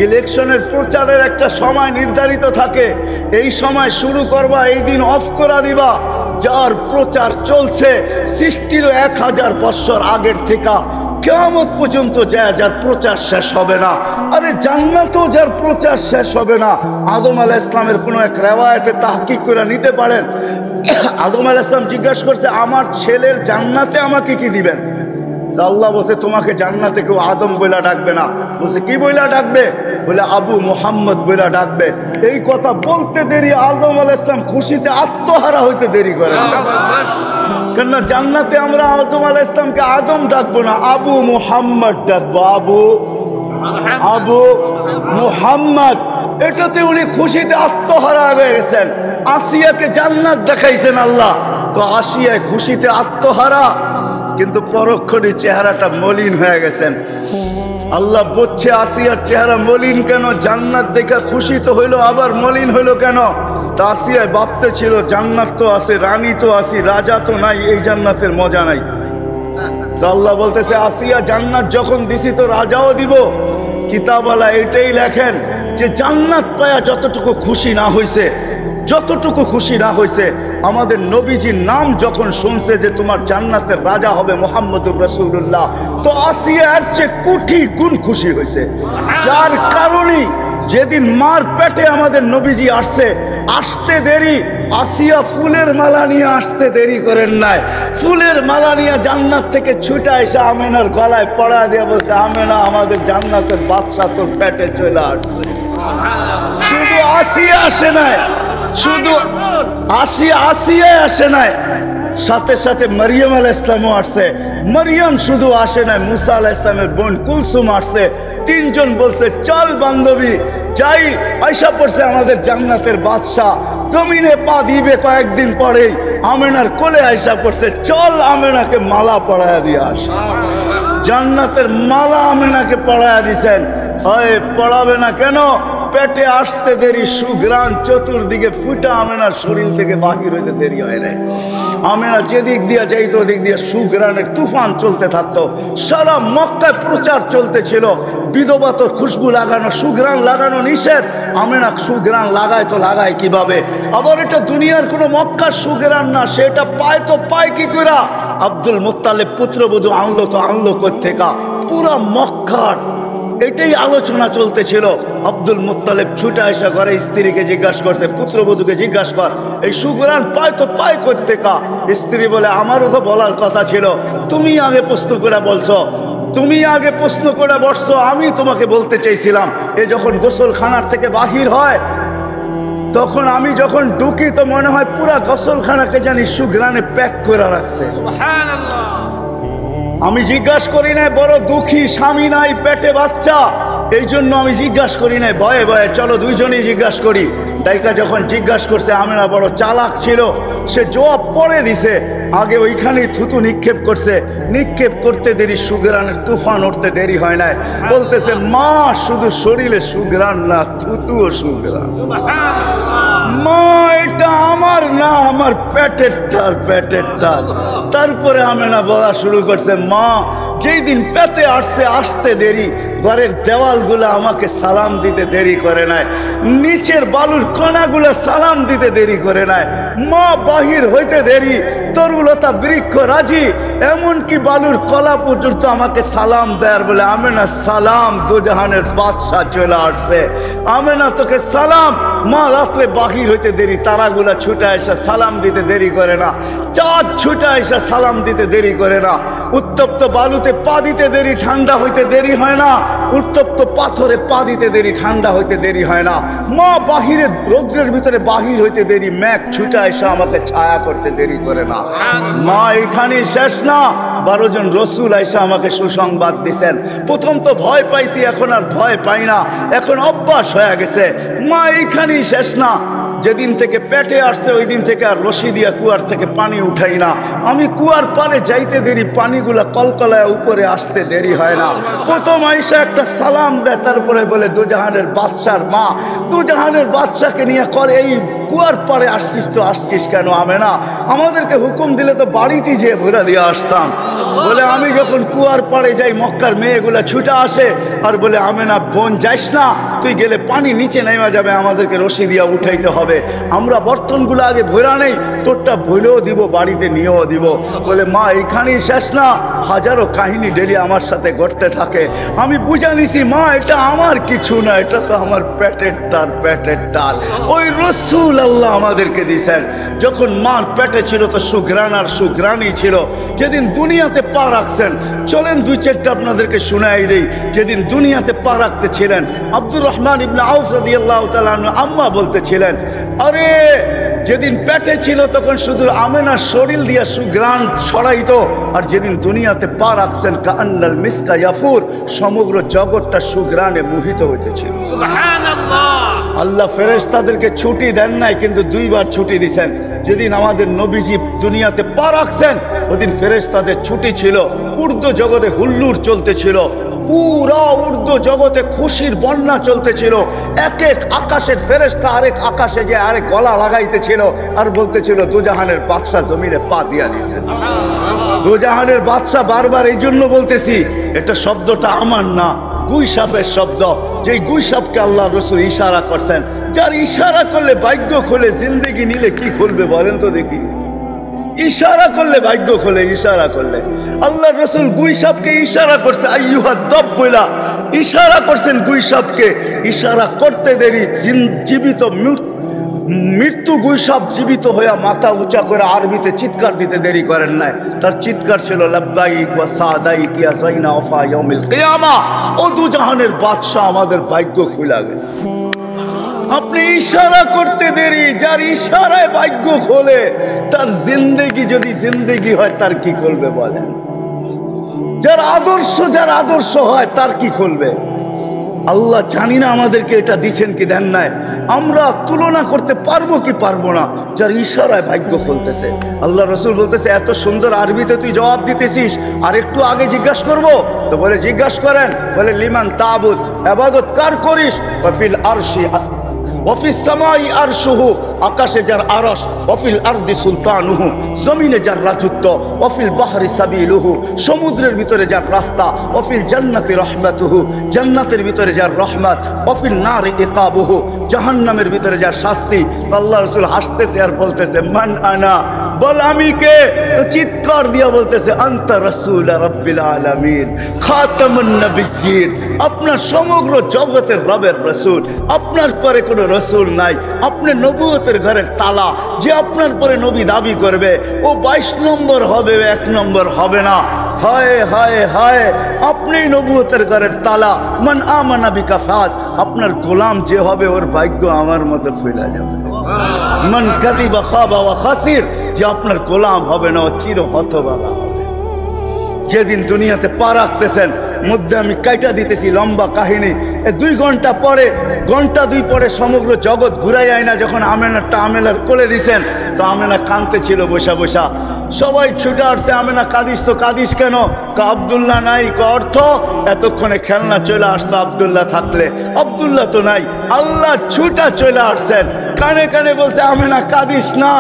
ইলেকশনের প্রচারের একটা সময় নির্ধারিত থাকে, এই সময় শুরু করবা, এই দিন অফ করা দিবা। যার প্রচার চলছে সৃষ্টির 1000 বছর আগের থেকে কিয়ামত পর্যন্ত যায়, যার প্রচার শেষ হবে না। আরে জান্নাতেও যার প্রচার শেষ হবে না। আদম আলাইহিস সালামের কোনো এক রিওয়ায়াতে তাহকিক করে নিতে পারেন। আদম আলাইহিস সালাম জিজ্ঞাসা করছে আমার ছেলের জান্নাতে আমাকে কি দিবেন? আল্লাহ বলছে তোমাকে জান্নাতে কেউ আদম বইলা ডাকবে না। বলছে কি বইলা ডাকবে? বলে আবু মুহাম্মদ বইলা ডাকবে। এই কথা বলতে দেরি আদম আলাইহিস সালাম খুশিতে আত্মহারা হইতে দেরি করে। কেননা জান্নাতে আমরা আদম আলাইহিস সালামকে আদম ডাকবো না, আবু মুহাম্মদ ডাকবো। আবু মুহাম্মদ, এটাতে উনি খুশিতে আত্মহারা হয়ে গেছেন। আসিয়াকে জান্নাত দেখাইছেন আল্লাহ, তো আসিয়া খুশিতে আত্মহারা, কিন্তু পরক্ষণে চেহারাটা মলিন হয়ে গেছেন। আল্লাহ বলছে আসিয়ার চেহারা মলিন কেন? জান্নাত দেখা খুশি তো হইলো, আবার মলিন হইলো কেন? তা আসিয়া ভাবতে ছিল জান্নাত তো আছে, রানী তো আছি, রাজা তো নাই, এই জান্নাতের মজা নাই। তো আল্লাহ বলতেছে আসিয়া জান্নাত যখন দিছি তো রাজাও দিব। কিতাবওয়ালা এটাই লেখেন যে জান্নাত পায়া যতটুকু খুশি না হইছে, যতটুকু খুশি না হয়েছে, আমাদের নবীজির নাম যখন শুনছে যে তোমার জান্নাতের রাজা হবে মুহাম্মদুর রাসূলুল্লাহ, তো আসিয়া এর চেয়ে কোটি গুণ খুশি হয়েছে। যার কারণে যেদিন মার পেটে আমাদের নবীজি আসছে, আসতে দেরি, আসিয়া ফুলের মালা নিয়ে আসতে দেরি করেন নাই। ফুলের মালা নিয়ে জান্নাত থেকে ছুটে এসে আমেনার গলায় পড়া দিয়ে বলছে আমেনা আমাদের জান্নাতের বাদশা তোর পেটে চলে আসছে। শুধু আসিয়া আসে নাই, শুধু আসিয়া আসে নাই, সাথে সাথে মরিয়ম আলাইহিস সালামও আসছে। মরিয়ম শুধু আসে নাই, মুসা আলাইহিস সালামের বোন কুলসুম আসছে। তিনজন বলছে চল বান্ধবী যাই। আয়সা পড়ছে আমাদের জান্নাতের বাদশা, জমিনে পা দিবে কয়েকদিন পরেই আমেনার কোলে আয়সা পড়ছে, চল আমেনাকে মালা পরায়া দিয়ে আস। জান্নাতের মালা আমেনাকে পরায়া দিছেন। হয় পড়াবে না কেন? পেটে আসতে দেরি, সুঘ্রাণ চতুর্দিকে ফুটা আমেনার শরীর থেকে বাহির হইতে দেরি হয় নাই। আমেনা যেদিক দিয়ে যাইতো ওদিক দিয়ে সুঘ্রাণের তুফান চলতে থাকতো। সারা মক্কায় প্রচার চলতেছিল, বিধবা তো খুশবু লাগানো, সুঘ্রাণ লাগানো নিষেধ। আমেনা সুঘ্রাণ লাগায় তো লাগায় কিভাবে? আবার এটা দুনিয়ার কোনো মক্কার সুঘ্রাণ না, সেটা পায় তো পায় কি করে? আব্দুল মুত্তালিব পুত্রবধূ আনলো তো আনলো কোত্থেকা? পুরা মক্কার এটাই আলোচনা চলতেছিল। আব্দুল মুত্তালিব ছুটে আসা ঘরে স্ত্রীকে জিজ্ঞাসা করতে, পুত্রবধূকে জিজ্ঞাসা কর, এই সুঘ্রাণ পায় তো পায় কোত্থেকা? স্ত্রী বলে, আমারও তো বলার কথা ছিল, তুমি আগে প্রশ্ন করে বলছো, তুমি আগে প্রশ্ন করে বসছো, আমি তোমাকে বলতে চাইছিলাম। এ যখন গোসলখানার থেকে বাহির হয়, তখন আমি যখন ঢুকি তো মনে হয় পুরা গোসলখানাকে জানি সুঘ্রাণে প্যাক করে রাখছে। আমি জিজ্ঞাসা করি নাই, বড় দুঃখী, স্বামী নাই, পেটে বাচ্চা, এই জন্য আমি জিজ্ঞাসা করি নাই, ভয়ে ভয়ে চলো দুইজনেই জিজ্ঞাসা করি। ডাইকা যখন জিজ্ঞাসা করছে, আমেনা বড় চালাক ছিল, সে জবাব পড়ে দিছে। আগে ওইখানেই থুতু নিক্ষেপ করছে, নিক্ষেপ করতে দেরি সুঘ্রাণের তুফান উঠতে দেরি হয় নাই। বলতেছে, মা শুধু শরীরে সুঘ্রাণ না, থুতুও সুঘ্রাণ। মা এটা আমার না, আমার পেটের টাল, পেটের টাল। তারপরে আমেনা বলা শুরু করছে, মা যেই দিন পেটে আসতে দেরি, ঘরের দেওয়ালগুলো আমাকে সালাম দিতে দেরি করে নাই, নিচের বালুর কণাগুলো সালাম দিতে দেরি করে নাই। মা বাহির হইতে দেরি, তরুলতা বৃক্ষ রাজি, এমনকি বালুর কলা পর্যন্ত আমাকে সালাম দেয়ার বলে, আমেনা সালাম, দুজাহানের বাদশাহ চলে আসছে, আমেনা তোকে সালাম। মা রাত্রে বাহির হইতে দেরি, তারাগুলা ছুটে আসা সালাম দিতে দেরি করে না, চাঁদ ছুটে আসা সালাম দিতে দেরি করে না, উত্তপ্ত বালুতে পা দিতে দেরি, ঠান্ডা হইতে দেরি হয় না, উত্তপ্ত পাথরে পা দিতে দেরি, ঠান্ডা হইতে দেরি হয় না। মা বাহিরে রৌদ্রের ভিতরে বাহির হইতে দেরি, মেঘ ছুটে আসা আমাকে ছায়া করতে দেরি করে না। মা এখানে শেষ না, 12 জন রসুল আইসা আমাকে সুসংবাদ দিছেন। প্রথম তো ভয় পাইছি, এখন আর ভয় পাই না, এখন অভ্যাস হয়ে গেছে। মা এইখানেই শেষ না, যেদিন থেকে পেটে আসছে ওই দিন থেকে আর রশি দিয়া কুয়ার থেকে পানি উঠাই না। আমি কুয়ার পারে যাইতে দেরি, পানিগুলা কলকলায় উপরে আসতে দেরি হয় না। প্রথম আইসা একটা সালাম দেয়, তারপরে বলে, দুজাহানের বাদশার মা, দুজাহানের বাদশাকে নিয়ে করে এই কুয়ার পারে আসছিস তো আসছিস কেন? আমেনা আমাদেরকে হুকুম দিলে তো বাড়িতে যেয়ে ভরা দিয়ে আসতাম। বলে, আমি যখন কুয়ার পাড়ে যাই, মক্কার মেয়েগুলা ছুটে আসে আর বলে, আমেনা বোন যাইস না, তুই গেলে পানি নিচে নেমে যাবে, আমাদেরকে রশি দিয়া উঠাইতে হবে, আমরা বর্তনগুলো আগে ভরা নেই, তোরটা ভইলেও দিব, বাড়িতে নিয়েও দিব। বলে, মা এইখানেই শেষ না, হাজারো কাহিনী ডেলি আমার সাথে ঘটতে থাকে। আমি বুঝা নিছি, মা এটা আমার কিছু না, এটা তো আমার পেটের টাল, পেটের টাল। ওই রসুল আল্লাহ আমাদেরকে দিয়েছেন। যখন মার পেটে ছিল তো সুঘ্রাণ আর সুঘ্রাণই ছিল। যেদিন দুনিয়াতে পা রাখছেন, চলেন 2-4টা আপনাদেরকে শুনাই দেই। যেদিন দুনিয়াতে পা রাখতে ছিলেন, আব্দুর রহমান ইবনে আউফ রাদিয়াল্লাহু তাআলা আনহু আম্মা বলতেছিলেন, আরে যেদিন পেটে ছিল তখন শুধু আমেনার শরীর দিয়ে সুঘ্রাণ ছড়াইতো, আর যেদিন দুনিয়াতে পা রাখছেন, কান্নাল মিসকা ইয়াফুর, সমগ্র জগৎটা সুঘ্রাণে মোহিত হইতেছিল। সুবহানাল্লাহ। আল্লাহ ফেরেশতাদেরকে ছুটি দেন নাই, কিন্তু 2বার ছুটি দিয়েছেন। যেদিন আমাদের নবীজি দুনিয়াতে পা রাখছেন, ওদিন ফেরেশতাদের ছুটি ছিল। উর্দু জগতে হুল্লুর চলতেছিল, পুরা উর্দু জগতে খুশির বন্যা চলতেছিল। এক এক আকাশের ফেরেশতা আরেক আকাশে যে আরেক গলা লাগাইতেছিল আর বলতেছিল, দুজাহানের বাদশাহ জমিনে পা দিয়া দিয়েছেন। দুজাহানের বাদশাহ বারবার এই জন্য বলতেছি, এটা শব্দটা আমার না, গুই সাপের শব্দ। যে গুই সাপকে আল্লাহ রসুল ইশারা করছেন, যার ইশারা করলে ভাগ্য খোলে, জিন্দেগি নিলে কি খুলবে বলেন তো দেখি? ইশারা করলে ভাগ্য খোলে, ইশারা করলে। আল্লাহ রসুল গুই সাপকে ইশারা করছে, আইয়ুহা দব বইলা ইশারা করছেন গুই সাপকে। ইশারা করতে দেরি, জীবিত মৃত্যু গুই সাপ জীবিত হইয়া মাথা উঁচা করে আরবিতে চিৎকার দিতে দেরি করেন নাই। তার চিৎকার ছিল, লাব্বাইক ওয়া সাদাইক ইয়া যাইনা ওফা ইয়াউমিল কিয়ামা। ও দুজাহানের বাদশা, আমাদের ভাগ্য খুলে গেছে। আপনি ইশারা করতে দেরি, যার ইশারায় ভাগ্য খোলে, তার জিন্দেগি যদি জিন্দেগি হয়, তার কি করবে বলেন? যার আদর্শ হয়, তার কি করবে? আল্লাহ জানি না আমাদেরকে এটা দিছেন কি দেন নাই, আমরা তুলনা করতে পারবো কি পারবো না, যার ইশারায় ভাগ্য খুলতেছে। আল্লাহ রসুল বলতেছে এত সুন্দর আরবিতে তুই জবাব দিতেছিস, আর একটু আগে জিজ্ঞাসা করবো? তো বলে জিজ্ঞাসা করেন। বলে লিমান তাবুদ, ইবাদত কার করিস? ওয়াফিল আরশি ওয়াফিস সামাই আরশুহু, আকাশে যার আরশ, ওয়াফিল আরদি সুলতানুহু, জমিনে যার রাজত্ব, ওয়াফিল বাহরি সাবিলুহু, সমুদ্রের ভিতরে যার রাস্তা, ওয়াফিল জান্নাতি রহমাতুহু, জান্নাতের ভিতরে যার রহমত, ওয়াফিল নারি ইকাবুহু, জাহান্নামের ভিতরে যার শাস্তি। আল্লাহ রাসূল হাসতেছে আর বলতেছে মান আনা, বল আমি কে? তো চিৎকার দিয়া বলতেছে আনতা রাসূল রাব্বিল আলামিন খাতামুন নবিয়্যিন, আপনার সমগ্র জগতের রবের রাসূল, আপনার পরে কোনো রাসূল নাই, আপনি নবুয়তের ঘরের তালা। যে আপনার পরে নবী দাবি করবে ও 22 নম্বর হবে, 1 নম্বর হবে না। হায় হায় হায়, আপনি নবুয়তের ঘরের তালা। মান আমানা বিকা ফাজ, আপনার গোলাম যে হবে ওর ভাগ্য আমার মতো খুলে যাবে। মান কাযিবা খাবা ওয়া খাসির, যে আপনার গোলাম হবে না ও চির হতভাগা হবে। যেদিন দুনিয়াতে পা রাখতেছেন, মধ্যে আমি কাইটা দিতেছি লম্বা কাহিনী, 2 ঘন্টা পরে, ঘন্টা 2 পরে সমগ্র জগৎ ঘুরাই যায় না। যখন আমেনারটা আমেনার কোলে দিছেন, তো আমেনা কাঁদতে ছিল বসা বসা। সবাই ছুটে আসছে, আমেনা কাঁদিস তো কাঁদিস কেন? আব্দুল্লাহ নাই। অর্থ এতক্ষণে খেলনা চলে আসতো আব্দুল্লাহ থাকলে, আব্দুল্লাহ তো নাই। আল্লাহ ছুটা চলে আসছেন, কানে কানে বলছে আমেনা কাঁদিস না,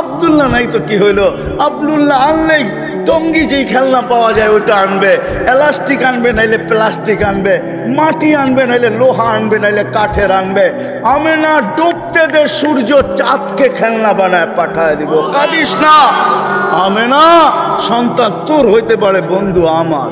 আব্দুল্লাহ নাই তো কি হইলো? আব্দুল্লাহ আনলেই টঙ্গি যেই খেলনা পাওয়া যায় ওটা আনবে, এলাস্টিক আনবে নাইলে প্লাস্টিক আনবে, মাটি আনবে নাইলে লোহা আনবে নাইলে কাঠের আনবে। আমেনা ডুবতে দে সূর্য, চাঁদকে খেলনা বানায় পাঠায় দিব, কাঁদিস না। আমেনা, সন্তান তোর হইতে পারে, বন্ধু আমার।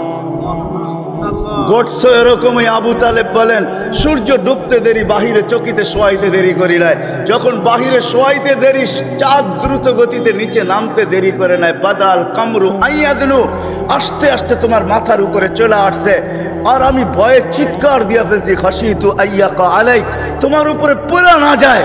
গোটস এরকমই আবু তালেব বলেন সূর্য ডুবতে দেরি, বাহিরে চকিতে শোয়াইতে দেরি করিলায়। যখন বাহিরে শোয়াইতে দেরি, চাঁদ দ্রুত গতিতে নিচে নামতে দেরি করে নাই। বাদাল কামরু আইয়াদনু, আস্তে আস্তে তোমার মাথার উপরে চলে আসছে, আর আমি ভয়ে চিৎকার দিয়া ফেলছি খাশিতু আইয়াকা আলাইক, তোমার উপরে পড়া না যায়,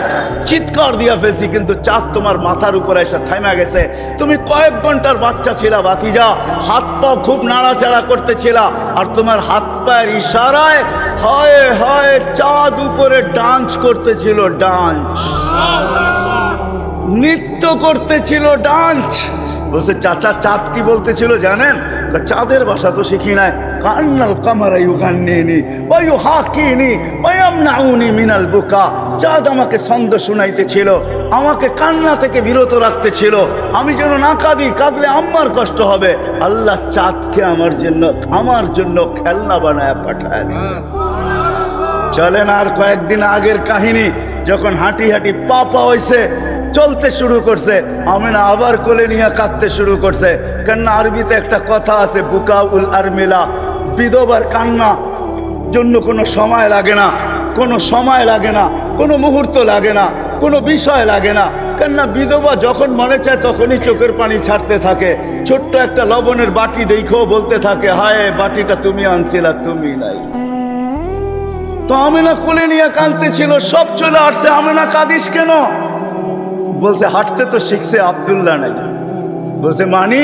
চিৎকার দিয়া ফেলছি। কিন্তু চাঁদ তোমার মাথার উপরে এসে থামা গেছে। তুমি কয়েক ঘন্টার বাচ্চা ছিলা ভাতিজা, হাত পা খুব নাড়াচাড়া করতেছিলা, আর তোমার হাত পায়ের ইশারায় হায় হায় চাঁদ উপরে ডান্স করতেছিল, ডান্স, নৃত্য করতেছিল, ডান্স। বলছে চাচা চাঁদ কি বলতেছিল জানেন? চাঁদের ভাষা তো শিখি নাই। কান্নাল কামারা ইউগান্নিনি ওয়া ইউহাকিনি ওয়া ইয়ামনাউনি মিনাল বুকা, চাঁদ আমাকে ছন্দ শুনাইতেছিল, আমাকে কান্না থেকে বিরত রাখতেছিল, আমি যেন না কাঁদি, কাঁদলে আম্মার কষ্ট হবে। আল্লাহ চাঁদকে আমার জন্য খেলনা বানায় পাঠায় দিয়েছে। চলেন আর কয়েকদিন আগের কাহিনী, যখন হাঁটি হাঁটি পা হয়েছে, চলতে শুরু করছে, আমেনা আবার কোলে নিয়ে কাঁদতে শুরু করছে। কেননা আরবিতে একটা কথা আছে, বুকাউল আরমিলা, বিধবার কান্না জন্য কোনো সময় লাগে না, কোনো সময় লাগে না, কোনো মুহূর্ত লাগে না, কোনো বিষয় লাগে না। কেননা বিধবা যখন মনে চায় তখনই চোখের পানি ছাড়তে থাকে। ছোট্ট একটা লবণের বাটি দেখেও বলতে থাকে হায় বাটিটা তুমি আনছিলা, তুমি নাই। তো আমেনা কোলে নিয়ে কাঁদতেছিল, সব চলে আসছে। আমেনা কাঁদিস কেন? বলছে হাঁটতে তো শিখছে, আব্দুল্লাহ নাই। বলছে মানি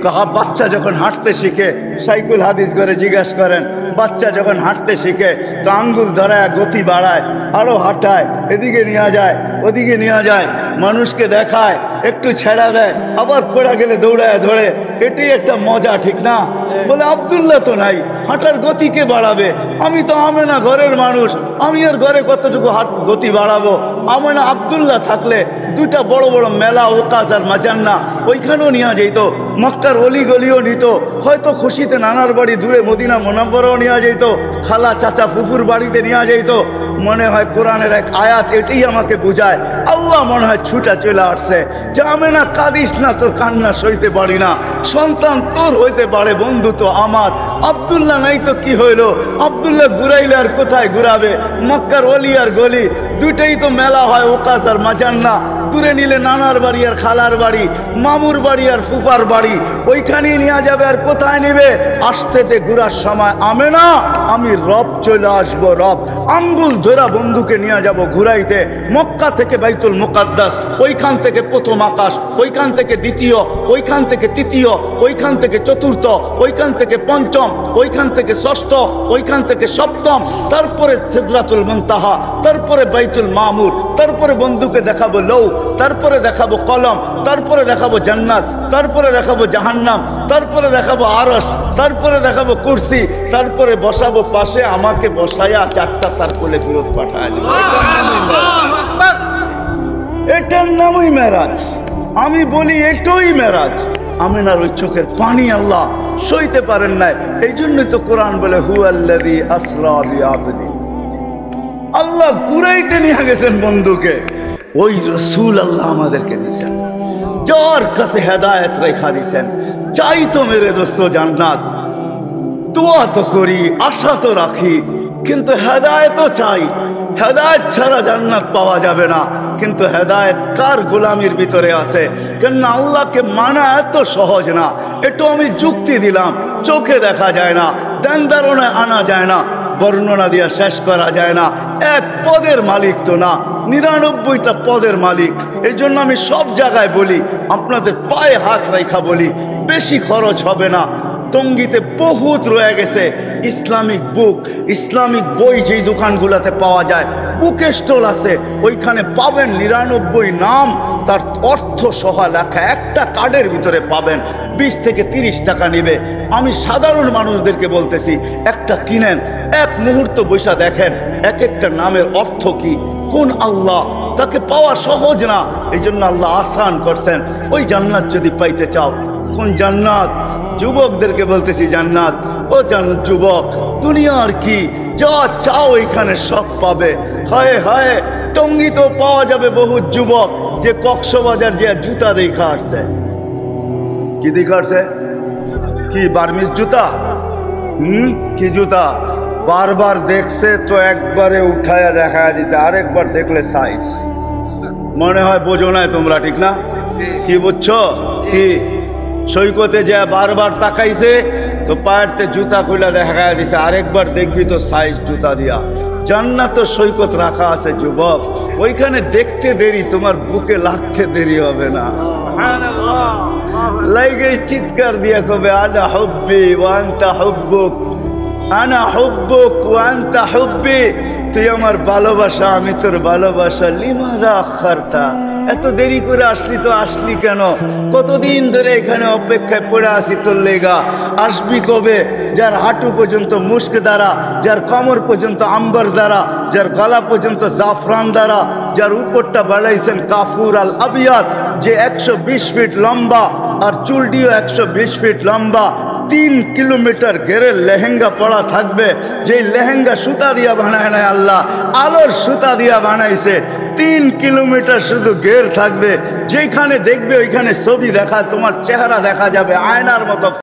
কাহা, বাচ্চা যখন হাঁটতে শিখে, সাইকুল হাদিস করে জিজ্ঞাসা করেন, বাচ্চা যখন হাঁটতে শিখে তো আঙ্গুল ধরায় গতি বাড়ায়, আরো হাঁটায়, এদিকে নিয়ে যায় ওদিকে নিয়ে যায়, মানুষকে দেখায়, একটু ছেড়া দেয়, আবার পড়া গেলে দৌড়ায় ধরে, এটাই একটা মজা, ঠিক না? বলে আব্দুল্লাহ তো নাই, হাঁটার গতিকে বাড়াবে। আমি তো আমেনা ঘরের মানুষ, আমি আর ঘরে কতটুকু গতি বাড়াবো? আমেনা আব্দুল্লাহ থাকলে 2টা বড় বড় মেলা, ওকাজ আর মাজান্না, ওইখানেও নিয়ে যেত, মক্কার অলি গলিও নিত, হয়তো খুশিতে নানার বাড়ি দূরে মদিনা মুনাওয়ারাও নিয়ে যেত, খালা চাচা ফুফুর বাড়িতে নিয়ে যেত। মনে হয় কোরআনের এক আয়াত এটাই আমাকে বুঝায়। আল্লাহ মনে হয় ছুটা চলে আসছে যে আমেনা কাঁদিস না, তোর কান্না সইতে পারি না, সন্তান তোর হইতে পারে, বন্ধু তো আমার। আব্দুল্লাহ নাই তো কি হইলো? আব্দুল্লাহ ঘুরাইলে আর কোথায় ঘুরাবে? মক্কার অলি আর গলি, দুইটাই তো মেলা হয়, ওকাস আর মাজান্না। দূরে নিলে নানার বাড়ি আর খালার বাড়ি, মামুর বাড়ি আর ফুফার বাড়ি, ওইখানেই নিয়ে যাবে। আর কোথায় নিবে? আসতে ঘুরার সময় আমেনা আমি রব চলে আসবো, রব আঙ্গুল ধরা বন্ধুকে নিয়ে যাব ঘুরাইতে। মক্কা থেকে বাইতুল মুকাদ্দাস, ওইখান থেকে প্রথম আকাশ, ওইখান থেকে দ্বিতীয়, ওইখান থেকে তৃতীয়, ওইখান থেকে চতুর্থ, ওইখান থেকে পঞ্চম, ওইখান থেকে ষষ্ঠ, ওইখান থেকে সপ্তম, তারপরে সিদরাতুল মুনতাহা, তারপরে বাইতুল মামুর, তারপরে বন্ধুকে দেখাবো লৌ, তারপরে দেখাবো কলম, তারপরে দেখাবো জান্নাত, তারপরে দেখাবো জাহান্নাম, তারপরে দেখাবো আরশ, তারপরে দেখাবো কুরসি, তারপরে বসাবো পাশে, আমাকে বসায়া চারটা তার কোলে ফেরত পাঠায় দিল। এটার নামই মেরাজ। আমি বলি এটাই মেরাজ। আমিনার ওই চোখের পানি আল্লাহ সইতে পারেন নাই। এই জন্যই তো কোরআন বলে হুয়াল্লাযী আসরা বিআবদি, আল্লাহ ঘুরাইতে নিয়ে গেছেন বন্ধুকে। ওই রসুল আল্লাহ আমাদেরকে দিয়েছেন, যার কাছে হেদায়েত রেখা দিয়েছেন। চাই তো মেরে দোস্ত জান্নাত, দোয়া তো করি, আশা তো রাখি, কিন্তু হেদায়েতও চাই। হেদায়েত ছাড়া জান্নাত পাওয়া যাবে না। কিন্তু হেদায়েত কার গোলামির ভিতরে আছে? কেননা আল্লাহকে মানা এত সহজ না। একটু আমি যুক্তি দিলাম, চোখে দেখা যায় না, ধ্যান ধারণায় আনা যায় না, বর্ণনা দিয়ে শেষ করা যায় না। এক পদের মালিক তো না, 99টা পদের মালিক। এই জন্য আমি সব জায়গায় বলি, আপনাদের পায়ে হাত রেখা বলি, বেশি খরচ হবে না। টঙ্গীতে বহুত রয়ে গেছে ইসলামিক বুক, ইসলামিক বই যেই দোকানগুলোতে পাওয়া যায়, বুক স্টল আছে, ওইখানে পাবেন 99 নাম, তার অর্থ সহ লেখা, একটা কার্ডের ভিতরে পাবেন। 20 থেকে 30 টাকা নেবে। আমি সাধারণ মানুষদেরকে বলতেছি, একটা কিনেন, এক মুহূর্ত বৈশা দেখেন এক একটা নামের অর্থ কি, কোন আল্লাহ, তাকে পাওয়া সহজ না। এই জন্য আল্লাহ আসান করছেন। ওই জান্নাত যদি পাইতে চাও, কোন জান্নাত? যুবকদেরকে বলতেছি জান্নাত। ও যুবক, দুনিয়ার কি যা চাও এখানে সব পাবে। হায় হায়, টঙ্গীতেও পাওয়া যাবে বহু যুবক যে কক্সবাজার যে জুতা দেখা আসছে। কি দেখা আসছে? কি বার্মিজ জুতা? কি জুতা? বারবার দেখছে তো একবারে উঠায়া দেখা দিছে, আরেকবার দেখলে সাইজ। মনে হয় বোঝো নাই তোমরা, ঠিক না? কি বুঝছো? কি সৈকতে যে বারবার তাকাইছে তো পায়েরতে জুতা খুলে দেখা দিছে, আরেকবার দেখবি তো সাইজ জুতা দিয়া। জান্নাত সৈকত রাখা আছে যুবক, ওইখানে দেখতে দেরি, তোমার বুকে লাগতে দেরি হবে না। লাইগে চিৎকার দিয়া কবে আনা হুব্বি ওয়া আনতা হুব্বুক, আনা হুব্বুক ওয়া আনতা হুব্বি, তুই আমার ভালোবাসা, আমি তোর ভালোবাসা। লিমাযা আখারতা, এত দেরি করে আসলি তো আসলি কেন? কতদিন ধরে এখানে অপেক্ষায় পড়ে আসি তোর লেগা। আসবি কবে? যার হাঁটু পর্যন্ত মুস্ক দ্বারা, যার কোমর পর্যন্ত আম্বার দ্বারা, যার গলা পর্যন্ত জাফরান দ্বারা, যার উপরটা বাড়াইছেন কাফুর আল আবিয়াদ, যে 120 ফিট লম্বা আর চুলটিও 120 ফিট লম্বা, 3 কিলোমিটার ঘেরের লেহেঙ্গা পড়া থাকবে। যেই লেহেঙ্গা সুতা দিয়া বানায় নাই আল্লাহ, আলোর সুতা দিয়া বানাইছে। 3 কিলোমিটার শুধু ঘের থাকবে, যেখানে দেখবে ওইখানে ছবি দেখা, তোমার চেহারা দেখা যাবে আয়নার মতো।